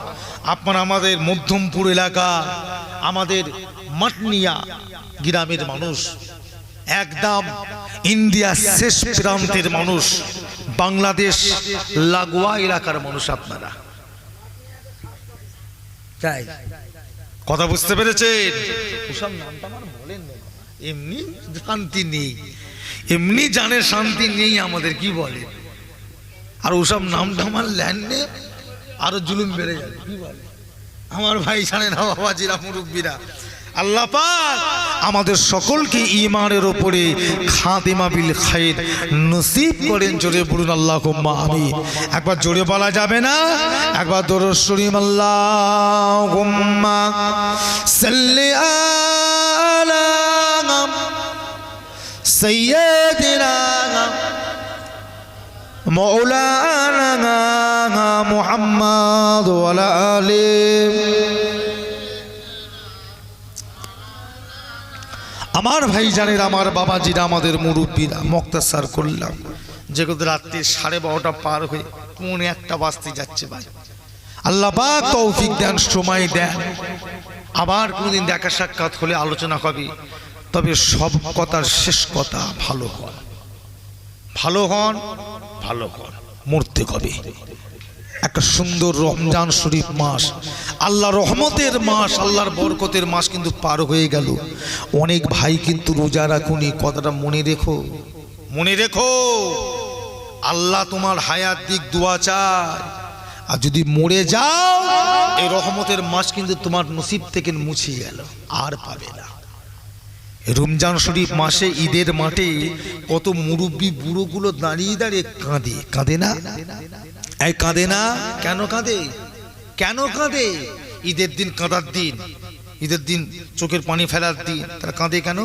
আপনারা আমাদের মধ্যমপুর এলাকা, আমাদের মাটনিয়া গ্রামের মানুষ, একদম ইন্ডিয়া শেষ প্রান্তের মানুষ, বাংলাদেশ লাগোয়া এলাকার মানুষ আপনারা, তাই কথা বুঝতে পেরেছেন? ওসব নামটা আমার বলেন না, এমনি শান্তি নেই, এমনি জানে শান্তি নেই আমাদের, কি বলে? আর ওসব নামটা আমার ল্যান্ডে আরো জুলুম বেড়ে যাবে, কি বলে? আমার ভাই জানে না, বাবাজিরা, মুরব্বীরা, আল্লাহ পাক আমাদের সকলকে ঈমানের উপরে খাতিমা বিল খায়র নসিব করেন। জোরে বলুন আল্লাহুম্মা আমিন। একবার জোরে বলা যাবে না? একবার দরুদ শরীফ, আল্লাহুম্মা সাল্লি আলা সাইয়্যিদিনা মাওলানা মুহাম্মদ ওয়া আলা আলিহি। আমার ভাইজানেরা, আমার বাবাজিরা, আমাদের মুরব্বীরা, মুক্তাসার করলাম, যেগুলো রাত্রি 12:30 পার হয়ে 1:45 বাজতে যাচ্ছে ভাই। আল্লাহ পাক তৌফিক দেন, সময় দেন, আবার কোনদিন দেখা সাক্ষাৎ হলে আলোচনা হবে। তবে সব কথার শেষ কথা, ভালো হন, ভালো হন, ভালো হন, মরতে হবে। একটা সুন্দর রমজান শরীফ মাস, আল্লাহ রহমতের মাস, আল্লাহর বরকতের মাস কিন্তু পার হয়ে গেল। অনেক ভাই কিন্তু রোজা রাখুনি, কথাটা মনে রেখো, মনে রেখো। আল্লাহ তোমার হায়াত দিক, দোয়া চায়। আর যদি মরে যাও, এই রহমতের মাস কিন্তু তোমার নসিব থেকে মুছে গেল, আর পাবে না। রমজান শরীফ মাসে ঈদের মাঠে কত মুরব্বী বুড়োগুলো দাঁড়িয়ে দাঁড়িয়ে কাঁদে, কাঁদে না? এই কাঁদে না? কেন কাঁদে? কেন কাঁদে? ঈদের দিন কাঁদার দিন, ঈদের দিন চোখের পানি ফেলার দিন, তারা কাঁদে কেন?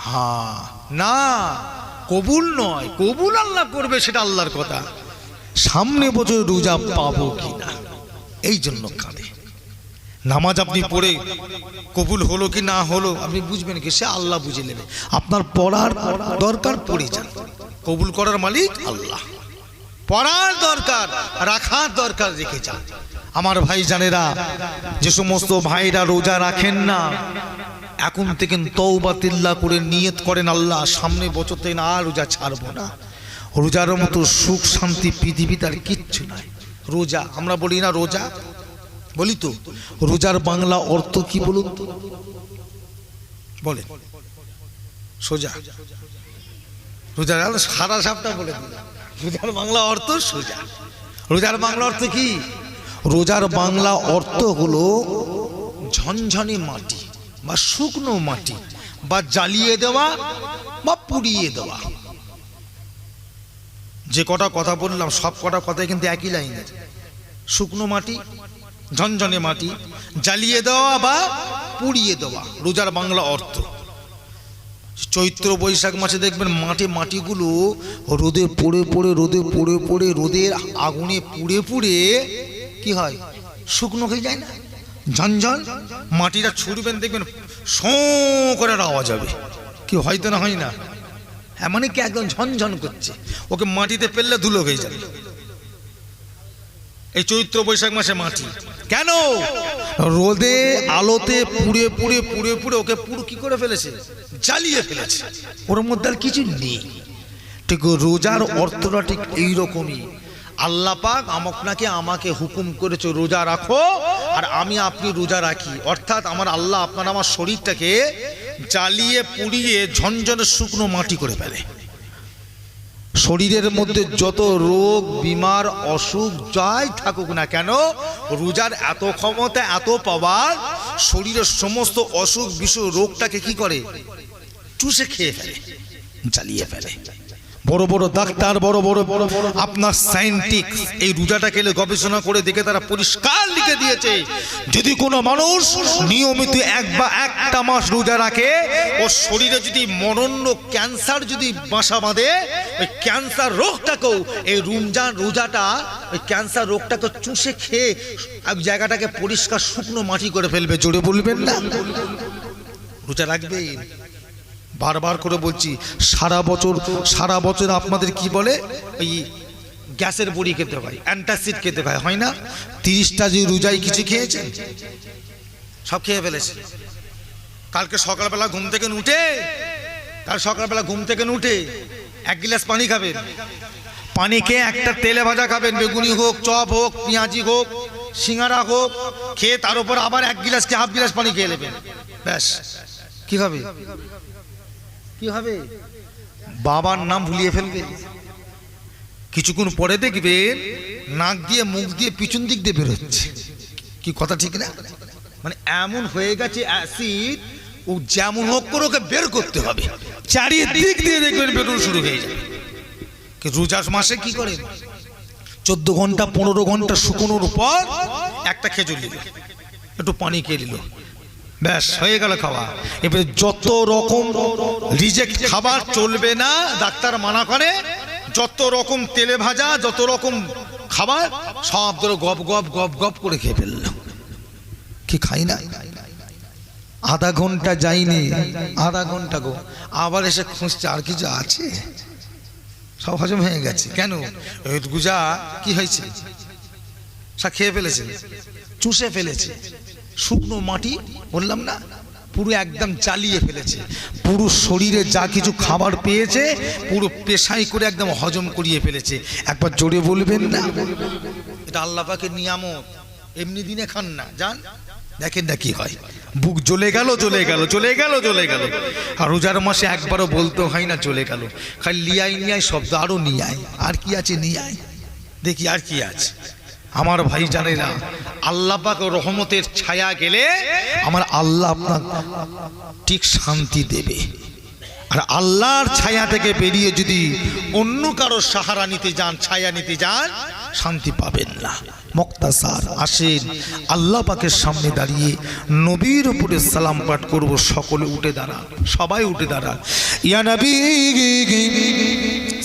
হ্যাঁ, না, কবুল নয়, কবুল আল্লাহ করবে সেটা আল্লাহর কথা, সামনে বছর রোজা পাবো কিনা এই জন্য কাঁদে। নামাজ আপনি পড়ে কবুল হলো কি না হলো আপনি বুঝবেন কি? সে আল্লাহ বুঝে নেবে। আপনার পড়ার দরকার, পড়ে যান, কবুল করার মালিক আল্লাহ। পড়ার দরকার, রাখার দরকার, রেখে যান। আমার ভাই জানেরা, যে সমস্ত ভাইরা রোজা রাখেন না, এখন থেকে তওবা তিল্লা করে নিয়ত করেন, আল্লাহ সামনে বছর থেকে আর রোজা ছাড়বো না। রোজার মতো সুখ শান্তি পৃথিবীতে আর কিচ্ছু নাই। রোজা আমরা বলি না, রোজা বলি তো, রোজার বাংলা অর্থ কি বলুন তো? বলে সোজা, রোজার সারা সাপটা বলে দিল। রোজার বাংলা অর্থ সোজা। রোজার বাংলা অর্থ কি? রোজার বাংলা অর্থ হলো ঝনঝনে মাটি বা শুকনো মাটি, বা জ্বালিয়ে দেওয়া বা পুড়িয়ে দেওয়া। যে কটা কথা বললাম সব কটা কথাই কিন্তু একই লাইনের। শুকনো মাটি, ঝনঝনে মাটি, জ্বালিয়ে দেওয়া বা পুড়িয়ে দেওয়া রোজার বাংলা অর্থ। চৈত্র বৈশাখ মাসে দেখবেন মাটিগুলো রোদে পড়ে পড়ে, রোদে পড়ে পড়ে, রোদের আগুনে পুড়ে পুড়ে কি হয়? শুকনো হয়ে যায় না? ঝনঝন মাটিটা ছুড়বেন, দেখবেন শোঁ করে আওয়াজ হবে। কি হয়তো না, হয় না? এমনই কি একদম ঝনঝন করছে, ওকে মাটিতে ফেললে ধুলো হয়ে যাবে। এই চৈত্র বৈশাখ মাসে মাটি কেন? রোদে আলোতে পুড়ে পুড়ে পুড়ে পুড়ে ওকে পুরো কি করে ফেলেছে? জ্বালিয়ে ফেলেছে। ওর মধ্যে আর কিছু নেই। ঠিক রোজার অর্থটা ঠিক এইরকমই। আল্লাহ পাক আপনাকে আমাকে হুকুম করেছে রোজা রাখো, আর আমি আপনি রোজা রাখি। অর্থাৎ আমার আল্লাহ আপনার আমার শরীরটাকে জ্বালিয়ে পুড়িয়ে ঝনঝনে শুকনো মাটি করে ফেলে। শরীরের মধ্যে যত রোগ বিমার অসুখ যাই থাকুক না কেন, রোজার এত ক্ষমতা, এত পাওয়ার, শরীরের সমস্ত অসুখ বিসুখ রোগটাকে কি করে? চুষে খেয়ে ফেলে, জ্বালিয়ে ফেলে। বড় বড় ডাক্তার, বড় বড় আপনার সায়েন্টিস্ট এই রোজাটা খেলে গবেষণা করে দেখে তারা পরিষ্কার লিখে দিয়েছে, যদি কোনো মানুষ নিয়মিত একটা মাস রোজা রাখে, ওর শরীরে যদি মরণ্য ক্যান্সার যদি বাসা বাঁধে, ওই ক্যান্সার রোগটাকেও এই রোজাটা ওই ক্যান্সার রোগটাকে চুষে খেয়ে এক জায়গাটাকে পরিষ্কার শুকনো মাটি করে ফেলবে। জোরে বলবেন না? রোজা রাখবেন। বারবার করে বলছি, সারা বছর আপনাদের কি বলে, ওই গ্যাসের বড়ি খেতে হয়, অ্যান্টাসিড খেতে হয়, হয় না? 30টা যে রোজায় কিছু খেয়েছেন, সব খেয়ে ফেলেছে। কালকে সকালবেলা ঘুম থেকে উঠে 1 গ্লাস পানি খাবেন। পানি খেয়ে একটা তেলে ভাজা খাবেন, বেগুনি হোক, চপ হোক, পেঁয়াজি হোক, সিঙ্গারা হোক, খেয়ে তার উপর আবার 1 গ্লাস কি হাফ গ্লাস পানি খেয়ে নেবেন। ব্যাস, কি হবে? কি হবে? বাবার নাম ভুলিয়ে ফেলবে। কিছুক্ষণ পরে দেখবেন নাক দিয়ে মুখ দিয়ে পিছন দিক দিয়ে বেরোচ্ছে। কি কথা ঠিক না? মানে এমন হয়ে গেছে অ্যাসিড, ও যেমন হোক করে ওকে বের করতে হবে। চারিদিক দিয়ে দেখবেন বেরোনো শুরু হয়ে যাবে। রোজার মাসে কি করেন? 14 ঘন্টা 15 ঘন্টা শুকনোর পর একটা খেজুর নিল, একটু পানি খেয়ে নিল, ব্যাস হয়ে গেল খাওয়া। এবারে যত রকম রিজেক্ট খাবার চলবে না, ডাক্তার মানা করে। যত রকম তেলে ভাজা, যত রকম খাবার সব ধরে গপ গপ গপ গপ করে খেয়ে ফেলল। কি খাই না? আধা ঘন্টা যায়নি, আধা ঘন্টা গো, আবার এসে খুঁজছে আর কিছু আছে, সব হজম হয়ে গেছে। কেন? গুজা কি হয়েছে? সব খেয়ে ফেলেছে, চুষে ফেলেছে। শুকনো মাটি বললাম না, পুরো একদম জ্বালিয়ে ফেলেছে। পুরো শরীরে যা কিছু খাবার পেয়েছে পুরো পেশাই করে একদম হজম করিয়ে ফেলেছে। একবার জোরে বলবেন না? এটা আল্লাহ পাকের নিয়ামত, এমনি দিনে খান না। যান দেখেন না কি হয়, বুক জ্বলে গেল জ্বলে গেল জ্বলে গেল জ্বলে গেল। আর রোজার মাসে একবারও বলতে হয় না জ্বলে গেল, খালি লিয়াই নিয়াই শব্দ, আরো নিয়াই। আর কি আছে নিয়াই, দেখি আর কি আছে। আমার ভাই জানে না, আল্লাহ পাক রহমতের ছায়া গেলে আমার আল্লাহ আপনার ঠিক শান্তি দেবে। আর আল্লাহর ছায়া থেকে বেরিয়ে যদি অন্য কারো সাহারা নিতে যান, ছায়া নিতে যান, শান্তি পাবেন না। মুক্তাসার আসেন, আল্লাহ পাকের সামনে দাঁড়িয়ে নবীর উপরে সালাম পাঠ করব। সকলে উঠে দাঁড়ান, সবাই উঠে দাঁড়ান। ইয়া নবী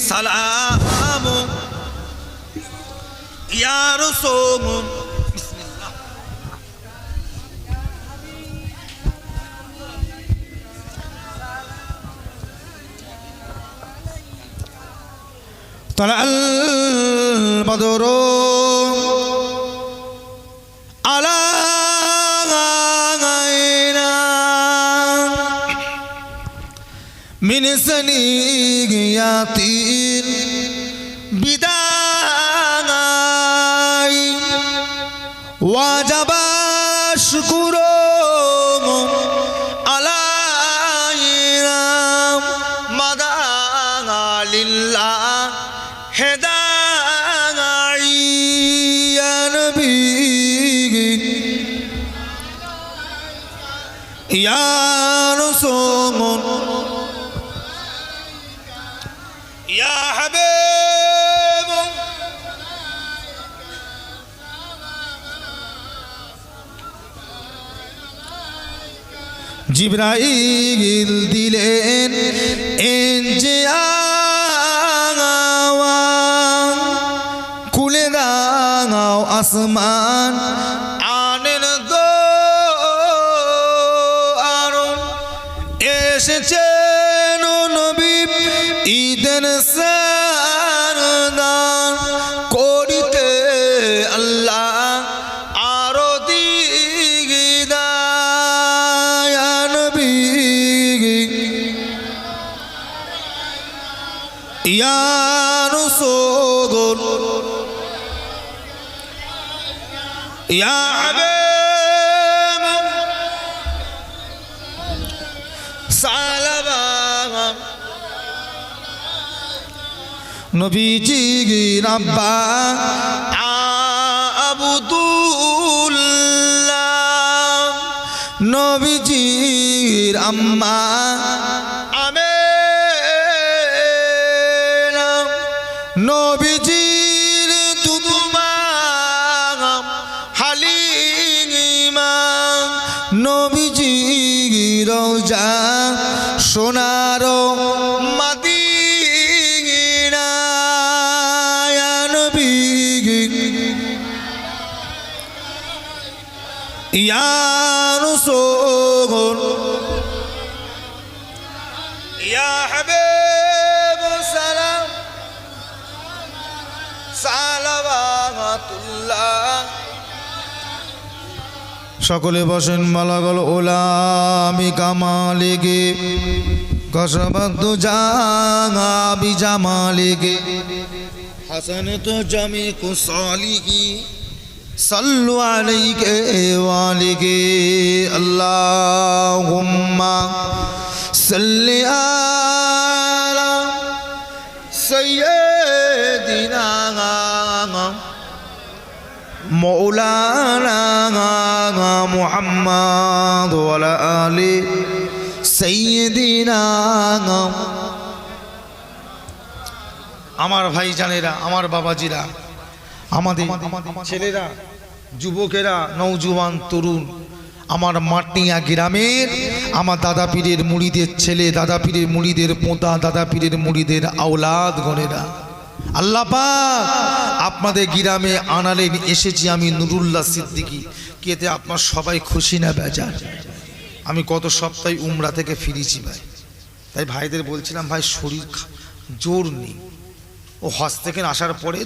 সালাম, ইয়া রাসূল বিসমিল্লাহ। তালাল বদরু আলাইনা মিন সানিয়াতিন বিদাই ওয়াজাবা শুকুরু আলাইনা মাদালিল্লাহ হেদাই। ইয়া নবী ইয়া রাসূল ইয়া হাবিব জিবরাইল দিলেন এনজিয়া খুলে দাও আসমান আনেন দো আরো এসেছেন নবী ঈদের সারদান করিতে আল্লাহ আরো দিদায়। ইয়া নবী ইয়া রাসূল ইয়া হাবিব সালাম। নবীজির আব্বা আবদুল্লাহ, নবীজির আম্মা আমেনা, নবীজির দুদুমা হালিমা, নবীজির রওজা সোনার মদিনা। ইয়া নবী ইয়া রাসূল ইয়া হাবিব সালাম সালাওয়াতুল্লাহ। সকলে বসেন। মালাগল ওলামি কামালিগে কসবতু জাবি জামালিগে হাসান তো জামি কুসালিহি সাল্লু আলাইহি ওয়ালিহি আল্লাহুম্মা সাল্লি আলা সাইয়্যিদিনা মৌলানা মুহাম্মদ ওয়া আলা আলি সাইয়্যিদিনা। আমার ভাই জানেরা, আমার বাবাজিরা, আমাদের ছেলেরা, যুবকেরা, নওজোয়ান তরুণ, আমার মাটিয়া গ্রামের আমার দাদা পীরের মুড়িদের ছেলে, দাদা পীরের মুড়িদের পোতা, দাদা পীরের মুড়িদের আওলাদ গণেরা, আল্লাহ পাক আপনাদের গ্রামে আনালেন। এসেছি আমি নুরুল্লাহ সিদ্দিকী। কেতে আপনার সবাই খুশি না বেজার? আমি গত সপ্তাহে উমরা থেকে ফিরেছি ভাই, তাই ভাইদের বলছিলাম ভাই শরীর জোর নেই, ও হজ থেকে আসার পরে